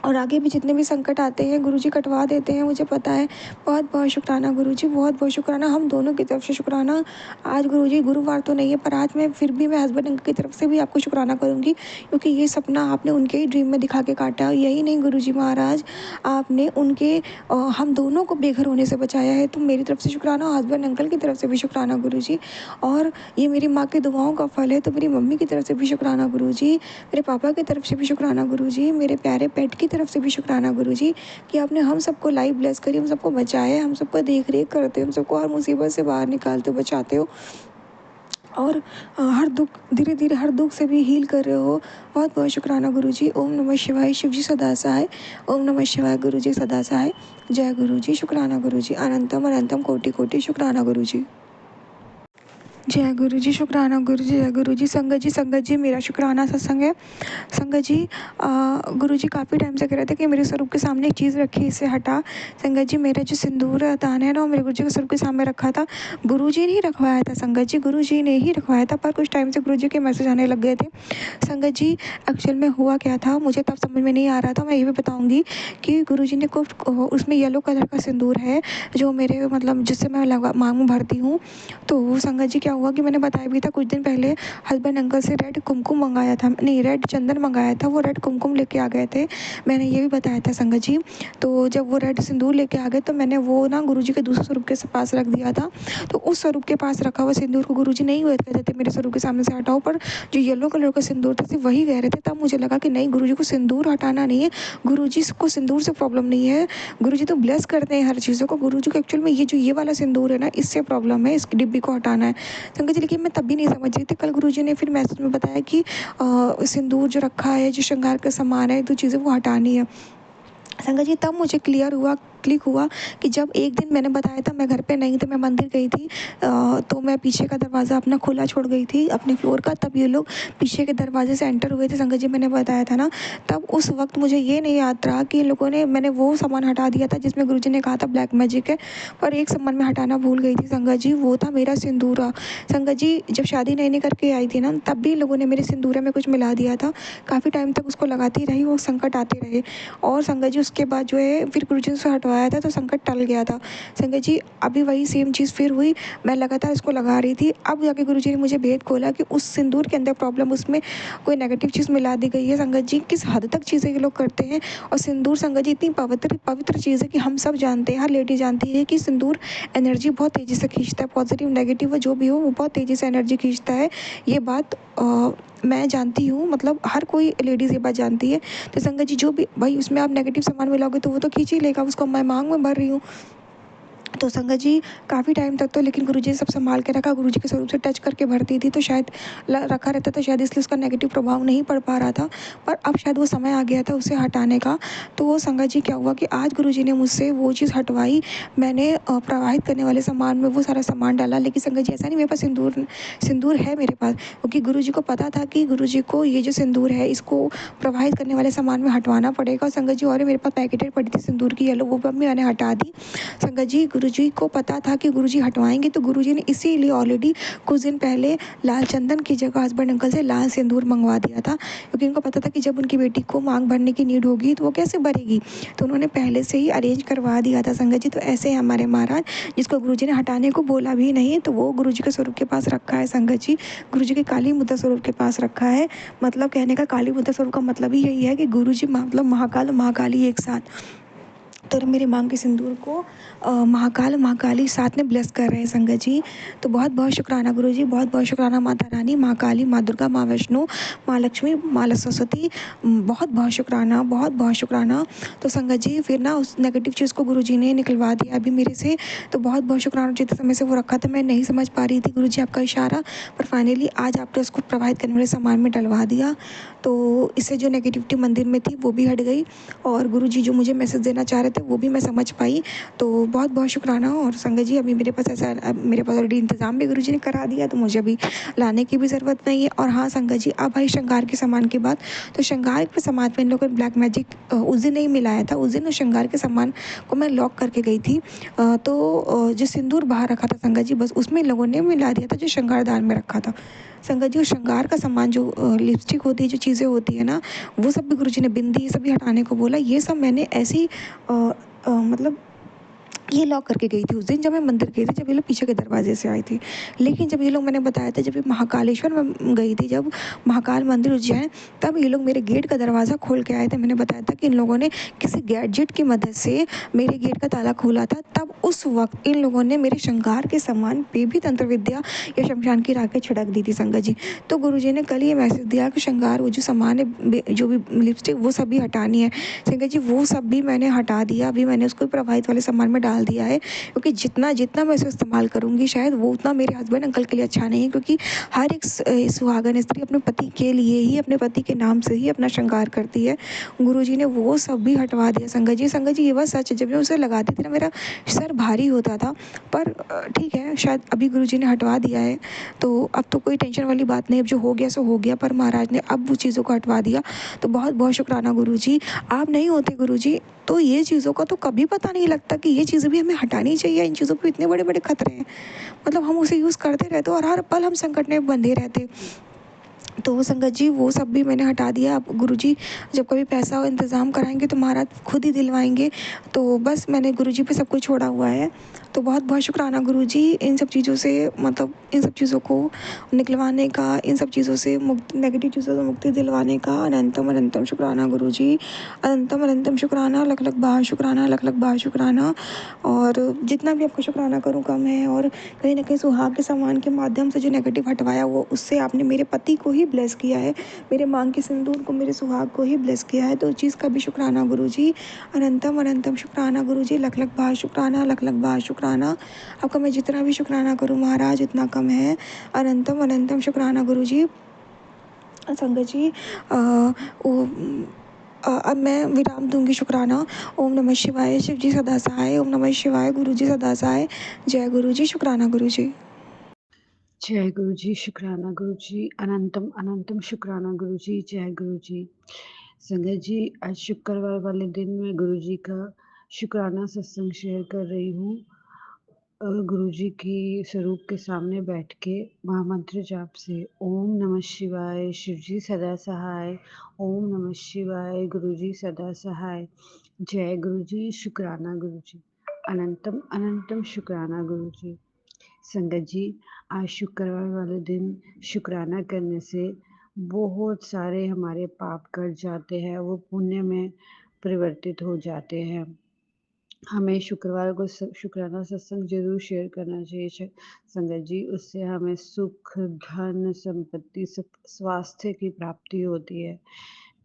और आगे भी जितने भी संकट आते हैं गुरुजी कटवा देते हैं, मुझे पता है। बहुत बहुत शुक्राना गुरुजी, बहुत बहुत शुक्राना, हम दोनों की तरफ से शुक्राना। आज गुरुजी गुरुवार तो नहीं है, पर आज मैं फिर भी मैं हस्बैंड अंकल की तरफ से भी आपको शुक्राना करूँगी, क्योंकि ये सपना आपने उनके ही ड्रीम में दिखा के काटा। यही नहीं गुरुजी महाराज, आपने उनके हम दोनों को बेघर होने से बचाया है, तो मेरी तरफ से शुक्राना, हस्बैंड अंकल की तरफ से भी शुक्राना गुरुजी। और ये मेरी माँ की दुआओं का फल है, तो मेरी मम्मी की तरफ से भी शुक्राना गुरुजी, मेरे पापा की तरफ से भी शुक्राना गुरुजी, मेरे प्यारे पेट की तरफ से भी शुक्राना गुरुजी, कि आपने हम सबको लाइफ ब्लेस करी, हम सबको बचाया, हम सबको देख रेख करते हो, हम सबको हर मुसीबत से बाहर निकालते हो, बचाते हो, और हर दुख, धीरे धीरे हर दुख से भी हील कर रहे हो। बहुत बहुत शुक्राना गुरुजी। ओम नमः शिवाय, शिव जी सदा सहाय। ओम नमः शिवाय, गुरुजी सदा सहाय। जय गुरुजी, शुक्राना गुरुजी, अनंतम अनंतम कोटि कोटि शुक्राना गुरुजी। जय गुरु जी, शुक्राना गुरु जी, जय गुरु जी। संगत जी मेरा शुक्राना सत्संग है। संगत जी, गुरु जी काफ़ी टाइम से कह रहे थे कि मेरे स्वरूप के सामने एक चीज़ रखी, इसे हटा। संगत जी, मेरा जो सिंदूर दान है ना, वो मेरे गुरु जी के स्वरूप के सामने रखा था, गुरु जी ने ही रखवाया था संगत जी, गुरु जी ने ही रखवाया था, पर कुछ टाइम से गुरु जी के मैसेज आने लग गए थे। संगत जी, एक्चुअल में हुआ क्या था मुझे तब समझ में नहीं आ रहा था, मैं ये भी बताऊँगी कि गुरु जी ने कुछ उसमें येलो कलर का सिंदूर है, जो मेरे मतलब जिससे मैं मांग में भरती हूँ। तो संगत जी, क्या हुआ कि मैंने बताया भी था कुछ दिन पहले हस्बैंड अंकल से रेड कुमकुम मंगाया था, नहीं रेड चंदन मंगाया था, वो रेड कुमकुम लेके आ गए थे, मैंने ये भी बताया था संगत जी। तो जब वो रेड सिंदूर लेके आ गए तो मैंने वो ना गुरुजी के दूसरे स्वरूप के पास रख दिया था। तो उस स्वरूप के पास रखा हुआ सिंदूर को गुरुजी नहीं हुए कहते थे मेरे स्वरूप के सामने से हटाओ, पर जो येलो कलर का सिंदूर था सिर्फ वही कह रहे थे। तब मुझे लगा कि नहीं, गुरुजी को सिंदूर हटाना नहीं है, गुरुजी को सिंदूर से प्रॉब्लम नहीं है, गुरुजी तो ब्लेस करते हैं हर चीज़ों को, गुरुजी को एक्चुअल में ये जो ये वाला सिंदूर है ना, इससे प्रॉब्लम है, इस डिब्बी को हटाना है। संगत जी लेकिन मैं तब भी नहीं समझ रही थी। कल गुरुजी ने फिर मैसेज में बताया कि सिंदूर जो रखा है, जो श्रृंगार का सामान है, तो चीज़ें वो हटानी है। संगत जी तब मुझे क्लिक हुआ कि जब एक दिन मैंने बताया था मैं घर पे नहीं थी, मैं मंदिर गई थी, तो मैं पीछे का दरवाज़ा अपना खुला छोड़ गई थी अपने फ्लोर का, तब ये लोग पीछे के दरवाजे से एंटर हुए थे। संगत जी मैंने बताया था ना, तब उस वक्त मुझे ये नहीं याद रहा कि इन लोगों ने, मैंने वो सामान हटा दिया था जिसमें गुरुजी ने कहा था ब्लैक मैजिक है, पर एक सामान मैं हटाना भूल गई थी संगत जी, वो था मेरा सिंदूरा। संगत जी जब शादी नहीं करके आई थी ना, तब भी इन लोगों ने मेरे सिंदूरे में कुछ मिला दिया था। काफ़ी टाइम तक उसको लगाती रही, वो संकट आते रहे, और संगत जी उसके बाद जो है फिर गुरुजी ने उसे हटवाया था तो संकट टल गया था। संगत जी अभी वही सेम चीज़ फिर हुई, मैं लगातार इसको लगा रही थी, अब जाके गुरुजी ने मुझे भेद खोला कि उस सिंदूर के अंदर प्रॉब्लम, उसमें कोई नेगेटिव चीज़ मिला दी गई है। संगत जी किस हद तक चीज़ें ये लोग करते हैं। और सिंदूर संगत जी इतनी पवित्र पवित्र चीज़ है कि हम सब जानते हैं, हर लेडी जानती है कि सिंदूर एनर्जी बहुत तेज़ी से खींचता है, पॉजिटिव नेगेटिव जो भी हो वो बहुत तेज़ी से एनर्जी खींचता है। ये बात मैं जानती हूँ, मतलब हर कोई लेडीज़ ये बात जानती है। तो संगत जी जो भी भाई उसमें आप नेगेटिव सामान मिलाओगे तो वो तो खींच ही लेगा, उसको मैं मांग में भर रही हूँ। तो संगत जी काफ़ी टाइम तक तो लेकिन गुरुजी ने सब संभाल के रखा, गुरुजी के स्वरूप से टच करके भरती थी, तो शायद रखा रहता तो शायद इसलिए उसका नेगेटिव प्रभाव नहीं पड़ पा रहा था, पर अब शायद वो समय आ गया था उसे हटाने का। तो वो संगत जी क्या हुआ कि आज गुरुजी ने मुझसे वो चीज़ हटवाई, मैंने प्रवाहित करने वाले सामान में वो सारा सामान डाला, लेकिन संगत जी ऐसा नहीं मेरे पास सिंदूर है मेरे पास, क्योंकि गुरुजी को पता था कि गुरुजी को ये जो सिंदूर है इसको प्रवाहित करने वाले सामान में हटवाना पड़ेगा। संगत जी और मेरे पास पैकेटेड पड़ी थी सिंदूर की येलो, वो भी मैंने हटा दी। संगत जी गुरुजी को पता था कि गुरुजी हटवाएंगे, तो गुरुजी ने इसीलिए ऑलरेडी कुछ दिन पहले लाल चंदन की जगह हस्बैंड अंकल से लाल सिंदूर मंगवा दिया था, क्योंकि उनको पता था कि जब उनकी बेटी को मांग भरने की नीड होगी तो वो कैसे भरेगी, तो उन्होंने पहले से ही अरेंज करवा दिया था। संगत जी तो ऐसे हैं हमारे महाराज, जिसको गुरुजी ने हटाने को बोला भी नहीं तो वो गुरुजी के स्वरूप के पास रखा है। संगत जी गुरुजी के काली मुद्रा स्वरूप के पास रखा है, मतलब कहने का काली मुद्रा स्वरूप का मतलब ही यही है कि गुरुजी मतलब महाकाल महाकाली एक साथ, तो मेरे मांग के सिंदूर को महाकाल महाकाली साथ में ब्लेस कर रहे हैं संगत जी। तो बहुत बहुत शुक्राना गुरुजी, बहुत बहुत शुक्राना माता रानी, माँ काली, माँ दुर्गा, माँ वैष्णो, माँ लक्ष्मी, माँ सरस्वती, बहुत बहुत शुक्राना, बहुत बहुत शुक्राना। तो संगत जी फिर ना उस नेगेटिव चीज़ को गुरुजी ने निकलवा दिया अभी मेरे से, तो बहुत बहुत शुक्राना। जितने समय से वो रखा था मैं नहीं समझ पा रही थी गुरुजी आपका इशारा, पर फाइनली आज आपने उसको प्रवाहित करने वाले सामान में डलवा दिया, तो इससे जो नेगेटिविटी मंदिर में थी वो भी हट गई, और गुरुजी जो मुझे मैसेज देना चाह रहे थे वो भी मैं समझ पाई। तो बहुत बहुत शुक्राना। और संगत जी अभी मेरे पास ऐसा, मेरे पास ऑलरेडी इंतज़ाम भी गुरुजी ने करा दिया, तो मुझे अभी लाने की भी ज़रूरत नहीं है। और हाँ संगत जी अब भाई श्रृंगार के सामान की बात, तो श्रृंगार के सामान में इन लोगों ने ब्लैक मैजिक उस दिन नहीं मिलाया था, उस दिन उस श्रृंगार के सामान को मैं लॉक करके गई थी, तो जो सिंदूर बाहर रखा था संगत जी बस उसमें इन लोगों ने मिला दिया था जो श्रृंगारदान में रखा था। संगत जी श्रृंगार का सामान जो लिपस्टिक होती है, जो चीज़ें होती है ना, वो सब भी गुरुजी ने, बिंदी, ये सब भी हटाने को बोला। ये सब मैंने ऐसी मतलब ये लॉक करके गई थी उस दिन जब मैं मंदिर गई थी, जब ये लोग पीछे के दरवाजे से आए थे। लेकिन जब ये लोग, मैंने बताया था जब ये महाकालेश्वर में गई थी, जब महाकाल मंदिर उज्जैन, तब ये लोग मेरे गेट का दरवाज़ा खोल के आए थे। मैंने बताया था कि इन लोगों ने किसी गैजेट की मदद से मेरे गेट का ताला खोला था, तब उस वक्त इन लोगों ने मेरे श्रृंगार के सामान पे भी तंत्र विद्या या शमशान की राखें छिड़क दी थी संगत जी। तो गुरुजी ने कल ये मैसेज दिया कि श्रृंगार वो जो सामान है, जो भी लिपस्टिक वो सब भी हटानी है। संगत जी वो सब भी मैंने हटा दिया, अभी मैंने उसको प्रवाहित वाले सामान में डाल दिया है, क्योंकि जितना जितना मैं इसे इस्तेमाल करूँगी शायद वो उतना मेरे हस्बैंड अंकल के लिए अच्छा नहीं है, क्योंकि हर एक सुहागन स्त्री अपने पति के लिए ही, अपने पति के नाम से ही अपना श्रृंगार करती है। गुरुजी ने वो सब भी हटवा दिया संगत जी। संगत जी ये बात सच है, जब मैं उसे लगाती थी ना मेरा सर भारी होता था, पर ठीक है शायद अभी गुरुजी ने हटवा दिया है, तो अब तो कोई टेंशन वाली बात नहीं, अब जो हो गया सो हो गया, पर महाराज ने अब वो चीज़ों को हटवा दिया। तो बहुत बहुत शुक्राना गुरुजी, आप नहीं होते गुरुजी तो ये चीज़ों का तो कभी पता नहीं लगता कि ये चीज़ें भी हमें हटानी चाहिए। इन चीज़ों पे इतने बड़े बड़े खतरे हैं, मतलब हम उसे यूज़ करते रहते और हर पल हम संकट में बंधे रहते। तो वो संगत जी वो सब भी मैंने हटा दिया। अब गुरुजी जब कभी पैसा और इंतज़ाम कराएंगे तो महाराज खुद ही दिलवाएंगे, तो बस मैंने गुरुजी पे सब कुछ छोड़ा हुआ है। तो बहुत बहुत शुक्राना गुरुजी इन सब चीज़ों से, मतलब इन सब चीज़ों को निकलवाने का, इन सब चीज़ों से नेगेटिव चीज़ों से मुक्ति दिलवाने का अनंतम अनंतम शुक्राना गुरुजी, अनंतम अनंतम शुक्राना, लख लख बार शुक्राना, लख लख बार शुक्राना। और जितना भी आपको शुक्राना करूँ कम है। और कहीं ना कहीं सुहाग के सामान के माध्यम से जो नेगेटिव हटवाया, वो उससे आपने मेरे पति को ही ब्लेस किया है, मेरे मांग के सिंदूर को, मेरे सुहाग को ही ब्लेस किया है, तो उस चीज़ का भी शुक्राना गुरुजी, अनंतम अनंतम शुक्राना गुरुजी, लख लख बार शुक्राना, लख लख बार शुक्राना। शुक्राना। आपका मैं जितना भी शुक्राना करूँ महाराज उतना कम है। अनंतम अनंतम शुक्राना गुरुजी। संगत जी अब मैं विराम दूंगी शुक्राना। ओम नमः शिवाय। शिव जी सदा सहाय। ओम नमः शिवाय। गुरु जी सदा सहाय। जय गुरु जी। शुक्राना गुरु जी। जय गुरु जी। शुक्राना गुरु जी। अनंतम अनंतम शुक्राना गुरु जी। जय गुरु जी। संगत जी, आज शुक्रवार वाले दिन मैं गुरु जी का शुक्राना सत्संग शेयर कर रही हूँ। गुरु जी की स्वरूप के सामने बैठ के महामंत्र जाप से ओम नमः शिवाय। शिव जी सदा सहाय। ओम नमः शिवाय। गुरु जी सदा सहाय। जय गुरु जी। शुक्राना गुरु जी। अनंतम अनंतम शुक्राना गुरु जी। संगत जी, आज शुक्रवार वाले दिन शुक्राना करने से बहुत सारे हमारे पाप कट जाते हैं, वो पुण्य में परिवर्तित हो जाते हैं। हमें शुक्रवार को शुक्राना सत्संग जरूर शेयर करना चाहिए संगत जी। उससे हमें सुख, धन, संपत्ति, स्वास्थ्य की प्राप्ति होती है।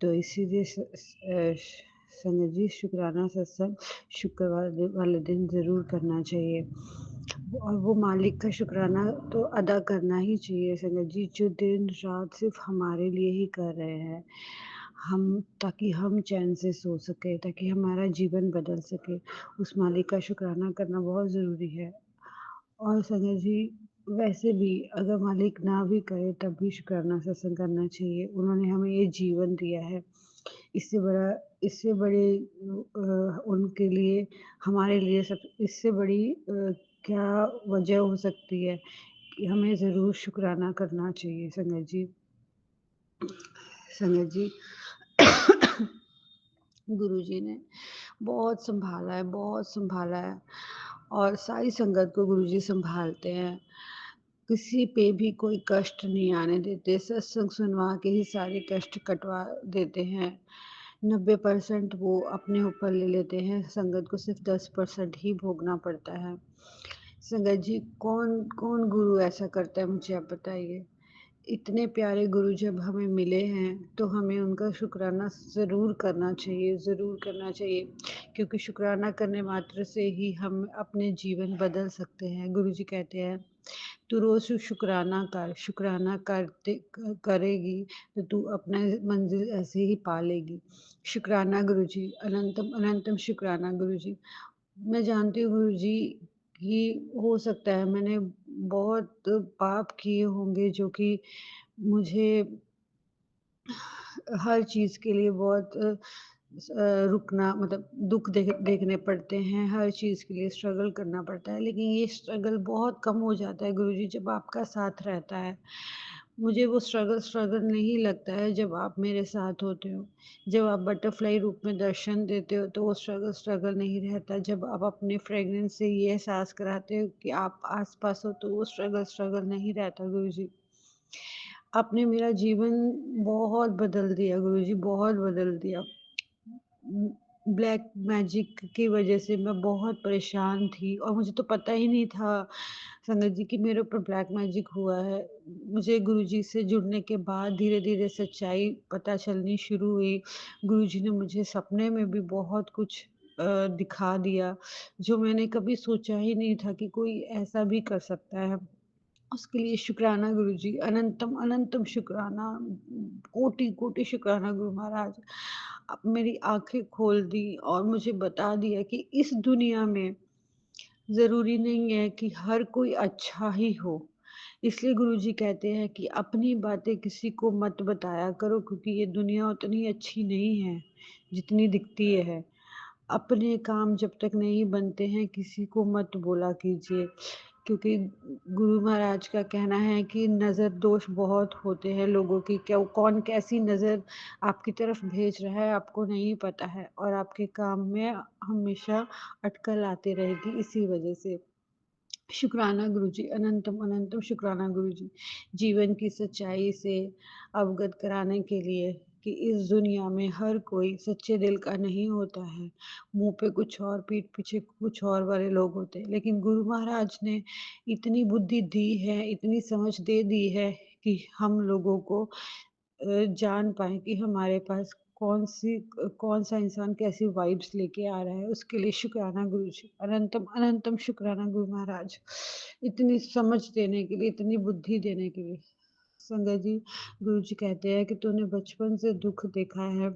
तो इसीलिए संगत जी, शुक्राना सत्संग शुक्रवार वाले दिन जरूर करना चाहिए और वो मालिक का शुक्राना तो अदा करना ही चाहिए संगत जी, जो दिन रात सिर्फ हमारे लिए ही कर रहे हैं, हम ताकि हम चैन से सो सके, ताकि हमारा जीवन बदल सके। उस मालिक का शुक्राना करना बहुत ज़रूरी है। और संगत जी, वैसे भी अगर मालिक ना भी करे तब भी शुक्राना सत्संग करना चाहिए। उन्होंने हमें ये जीवन दिया है, इससे बड़े उनके लिए, हमारे लिए सब इससे बड़ी क्या वजह हो सकती है कि हमें ज़रूर शुक्राना करना चाहिए संगत जी। संगत जी, गुरु जी ने बहुत संभाला है, बहुत संभाला है और सारी संगत को गुरु जी संभालते हैं। किसी पे भी कोई कष्ट नहीं आने देते, सत्संग सुनवा के ही सारे कष्ट कटवा देते हैं। 90% वो अपने ऊपर ले लेते हैं, संगत को सिर्फ 10% ही भोगना पड़ता है। संगत जी, कौन कौन गुरु ऐसा करता है, मुझे आप बताइए। इतने प्यारे गुरु जब हमें मिले हैं तो हमें उनका शुक्राना ज़रूर करना चाहिए, ज़रूर करना चाहिए, क्योंकि शुक्राना करने मात्र से ही हम अपने जीवन बदल सकते हैं। गुरु जी कहते हैं, तू रोज़ शुक्राना कर, शुक्राना करेगी तो तू अपना मंजिल ऐसे ही पा लेगी। शुक्राना गुरु जी। अनंतम अनंतम शुक्राना गुरु जी। मैं जानती हूँ गुरु जी कि हो सकता है मैंने बहुत पाप किए होंगे, जो कि मुझे हर चीज़ के लिए बहुत रुकना, मतलब दुख देखने पड़ते हैं, हर चीज़ के लिए स्ट्रगल करना पड़ता है। लेकिन ये स्ट्रगल बहुत कम हो जाता है गुरुजी जब आपका साथ रहता है। मुझे वो स्ट्रगल नहीं लगता है जब आप मेरे साथ होते हो। जब आप बटरफ्लाई रूप में दर्शन देते हो तो वो स्ट्रगल नहीं रहता। जब आप अपने फ्रेगरेंस से ये एहसास कराते हो कि आप आस-पास हो तो वो स्ट्रगल नहीं रहता गुरुजी। आपने मेरा जीवन बहुत बदल दिया गुरुजी, बहुत बदल दिया। ब्लैक मैजिक की वजह से मैं बहुत परेशान थी और मुझे तो पता ही नहीं था संगत जी कि मेरे ऊपर ब्लैक मैजिक हुआ है। मुझे गुरुजी से जुड़ने के बाद धीरे-धीरे सच्चाई पता चलनी शुरू हुई। गुरुजी ने मुझे सपने में भी बहुत कुछ दिखा दिया, जो मैंने कभी सोचा ही नहीं था कि कोई ऐसा भी कर सकता है। उसके लिए शुक्राना गुरुजी, अनंतम अनंतम शुक्राना, कोटि-कोटि शुक्राना गुरु महाराज। आप मेरी आँखें खोल दी और मुझे बता दिया कि इस दुनिया में ज़रूरी नहीं है कि हर कोई अच्छा ही हो। इसलिए गुरुजी कहते हैं कि अपनी बातें किसी को मत बताया करो, क्योंकि ये दुनिया उतनी अच्छी नहीं है जितनी दिखती है। अपने काम जब तक नहीं बनते हैं किसी को मत बोला कीजिए, क्योंकि गुरु महाराज का कहना है कि नज़र दोष बहुत होते हैं लोगों की, क्या कौन कैसी नज़र आपकी तरफ भेज रहा है आपको नहीं पता है, और आपके काम में हमेशा अटकल आती रहेगी इसी वजह से। शुक्राना गुरुजी, अनंतम अनंतम शुक्राना गुरुजी, जीवन की सच्चाई से अवगत कराने के लिए कि इस दुनिया में हर कोई सच्चे दिल का नहीं होता है। मुंह पे कुछ और, पीठ पीछे कुछ और वाले लोग होते हैं, लेकिन गुरु महाराज ने इतनी बुद्धि दी है, इतनी समझ दे दी है कि हम लोगों को जान पाए कि हमारे पास कौन सा इंसान कैसी वाइब्स लेके आ रहा है, उसके लिए शुक्राना गुरुजी। अनंतम अनंतम शुक्राना गुरु महाराज, इतनी समझ देने के लिए, इतनी बुद्धि देने के लिए। संगत जी, गुरुजी कहते हैं कि तूने बचपन से दुख देखा है,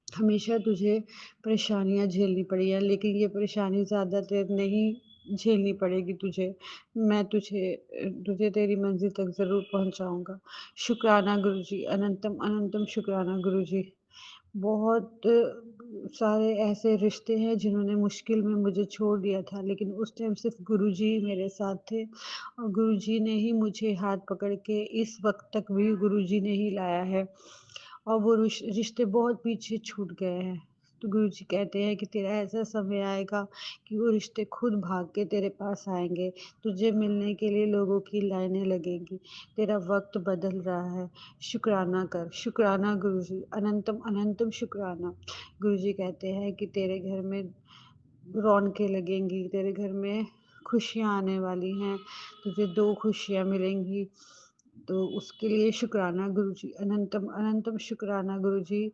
हमेशा तुझे परेशानियाँ झेलनी पड़ी हैं, लेकिन ये परेशानी ज़्यादा देर नहीं झेलनी पड़ेगी तुझे। मैं तुझे तेरी मंज़िल तक ज़रूर पहुँचाऊँगा। शुक्राना गुरुजी, अनंतम अनंतम शुक्राना गुरुजी। बहुत सारे ऐसे रिश्ते हैं जिन्होंने मुश्किल में मुझे छोड़ दिया था, लेकिन उस टाइम सिर्फ़ गुरुजी ही मेरे साथ थे और गुरुजी ने ही मुझे हाथ पकड़ के इस वक़्त तक भी गुरुजी ने ही लाया है। और वो रिश्ते बहुत पीछे छूट गए हैं। तो गुरुजी कहते हैं कि तेरा ऐसा समय आएगा कि वो रिश्ते खुद भाग के तेरे पास आएँगे। तुझे मिलने के लिए लोगों की लाइनें लगेंगी। तेरा वक़्त बदल रहा है। शुक्राना कर। शुक्राना गुरुजी, अनंतम अनंतम शुक्राना। गुरुजी कहते हैं कि तेरे घर में रौनकें लगेंगी, तेरे घर में खुशियाँ आने वाली हैं, तुझे 2 खुशियाँ मिलेंगी। तो उसके लिए शुक्राना गुरुजी, अनंतम अनंतम शुक्राना गुरुजी।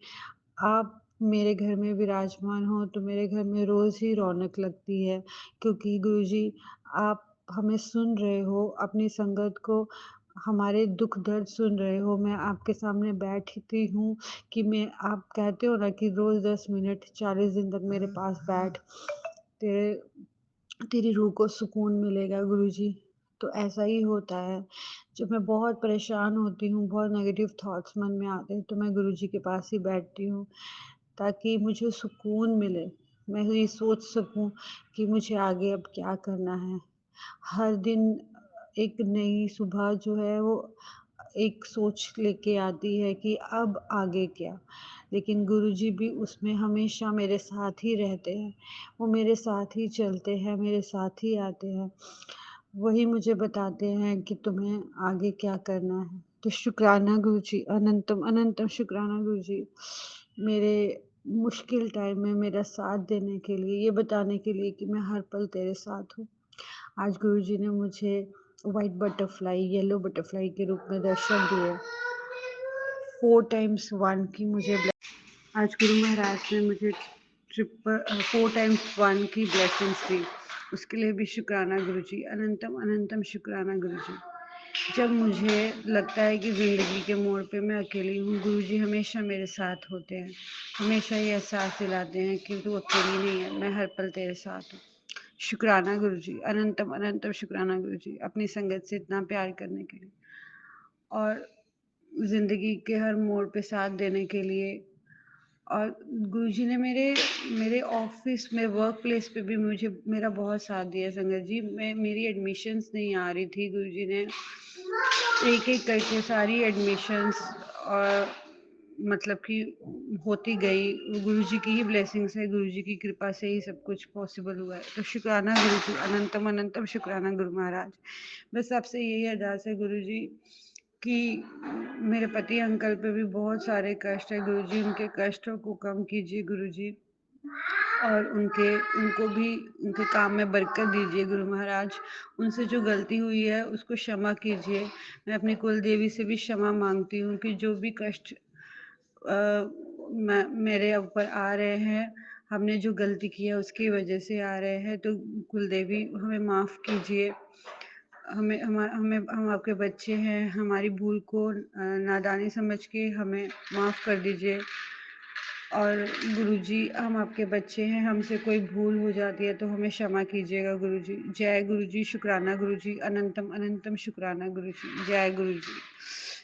आप मेरे घर में विराजमान हो तो मेरे घर में रोज़ ही रौनक लगती है, क्योंकि गुरुजी आप हमें सुन रहे हो, अपनी संगत को हमारे दुःख दर्द सुन रहे हो। मैं आपके सामने बैठती हूँ कि मैं आप कहते हो ना कि रोज़ 10 मिनट 40 दिन तक मेरे पास बैठ, तेरे तेरी रूह को सुकून मिलेगा गुरुजी। तो ऐसा ही होता है, जब मैं बहुत परेशान होती हूँ, बहुत नेगेटिव थॉट्स मन में आते हैं, तो मैं गुरुजी के पास ही बैठती हूँ, ताकि मुझे सुकून मिले। मैं ये सोच सकूँ कि मुझे आगे अब क्या करना है। हर दिन एक नई सुबह जो है वो एक सोच लेके आती है कि अब आगे क्या? लेकिन गुरुजी भी उसमें हमेशा मेरे साथ ही रहते हैं। वो मेरे साथ ही चलते हैं, मेरे साथ ही आते हैं। वही मुझे बताते हैं कि तुम्हें आगे क्या करना है। तो शुक्राना गुरुजी, अनंतम अनंतम शुक्राना गुरुजी। मेरे मुश्किल टाइम में मेरा साथ देने के लिए, ये बताने के लिए कि मैं हर पल तेरे साथ हूँ। आज गुरुजी ने मुझे व्हाइट बटरफ्लाई, येलो बटरफ्लाई के रूप में दर्शन दिए। 4 टाइम्स 1 की मुझे आज गुरु महाराज ने मुझे 4 टाइम्स 1 की ब्लेसिंग्स दी। उसके लिए भी शुक्राना गुरुजी, अनंतम अनंतम शुक्राना गुरुजी। जब मुझे लगता है कि ज़िंदगी के मोड़ पे मैं अकेली हूँ, गुरुजी हमेशा मेरे साथ होते हैं। हमेशा ये एहसास दिलाते हैं कि तू अकेली नहीं है, मैं हर पल तेरे साथ हूँ। शुक्राना गुरुजी, अनंतम अनंतम शुक्राना गुरुजी, अपनी संगत से इतना प्यार करने के लिए और ज़िंदगी के हर मोड़ पे साथ देने के लिए। और गुरुजी ने मेरे ऑफिस में, वर्क प्लेस पे भी मुझे मेरा बहुत साथ दिया संगत जी। मेरी एडमिशन्स नहीं आ रही थी, गुरुजी ने एक एक करके सारी एडमिशन्स और मतलब कि होती गई। गुरुजी की ही ब्लेसिंग्स है, गुरुजी की कृपा से ही सब कुछ पॉसिबल हुआ है। तो शुक्राना गुरुजी, अनंतम अनंतम शुक्राना गुरु महाराज। बस आपसे यही अरदास है गुरुजी कि मेरे पति अंकल पे भी बहुत सारे कष्ट है गुरुजी, उनके कष्टों को कम कीजिए गुरुजी और उनको भी उनके काम में बरकत दीजिए गुरु महाराज। उनसे जो गलती हुई है उसको क्षमा कीजिए। मैं अपनी कुल देवी से भी क्षमा मांगती हूँ कि जो भी कष्ट मेरे ऊपर आ रहे हैं, हमने जो गलती की है उसकी वजह से आ रहे हैं, तो कुलदेवी हमें माफ़ कीजिए। हम आपके बच्चे हैं, हमारी भूल को नादानी समझ के हमें माफ़ कर दीजिए। और गुरुजी हम आपके बच्चे हैं, हमसे कोई भूल हो जाती है तो हमें क्षमा कीजिएगा गुरुजी। जय गुरुजी, शुक्राना गुरुजी, अनंतम अनंतम शुक्राना गुरुजी, जय गुरुजी।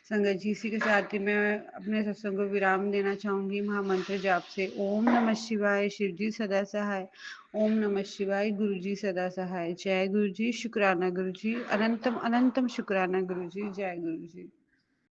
संगत जी, इसी के साथ ही मैं अपने सत्संग को विराम देना चाहूँगी महामंत्र जाप से। ओम नमः शिवाय, शिव जी सदा सहाय। ओम नमः शिवाय, गुरु जी सदा सहाय। जय गुरु जी, शुक्राना गुरु जी, अनंतम अनंतम शुक्राना गुरु जी, जय गुरु जी।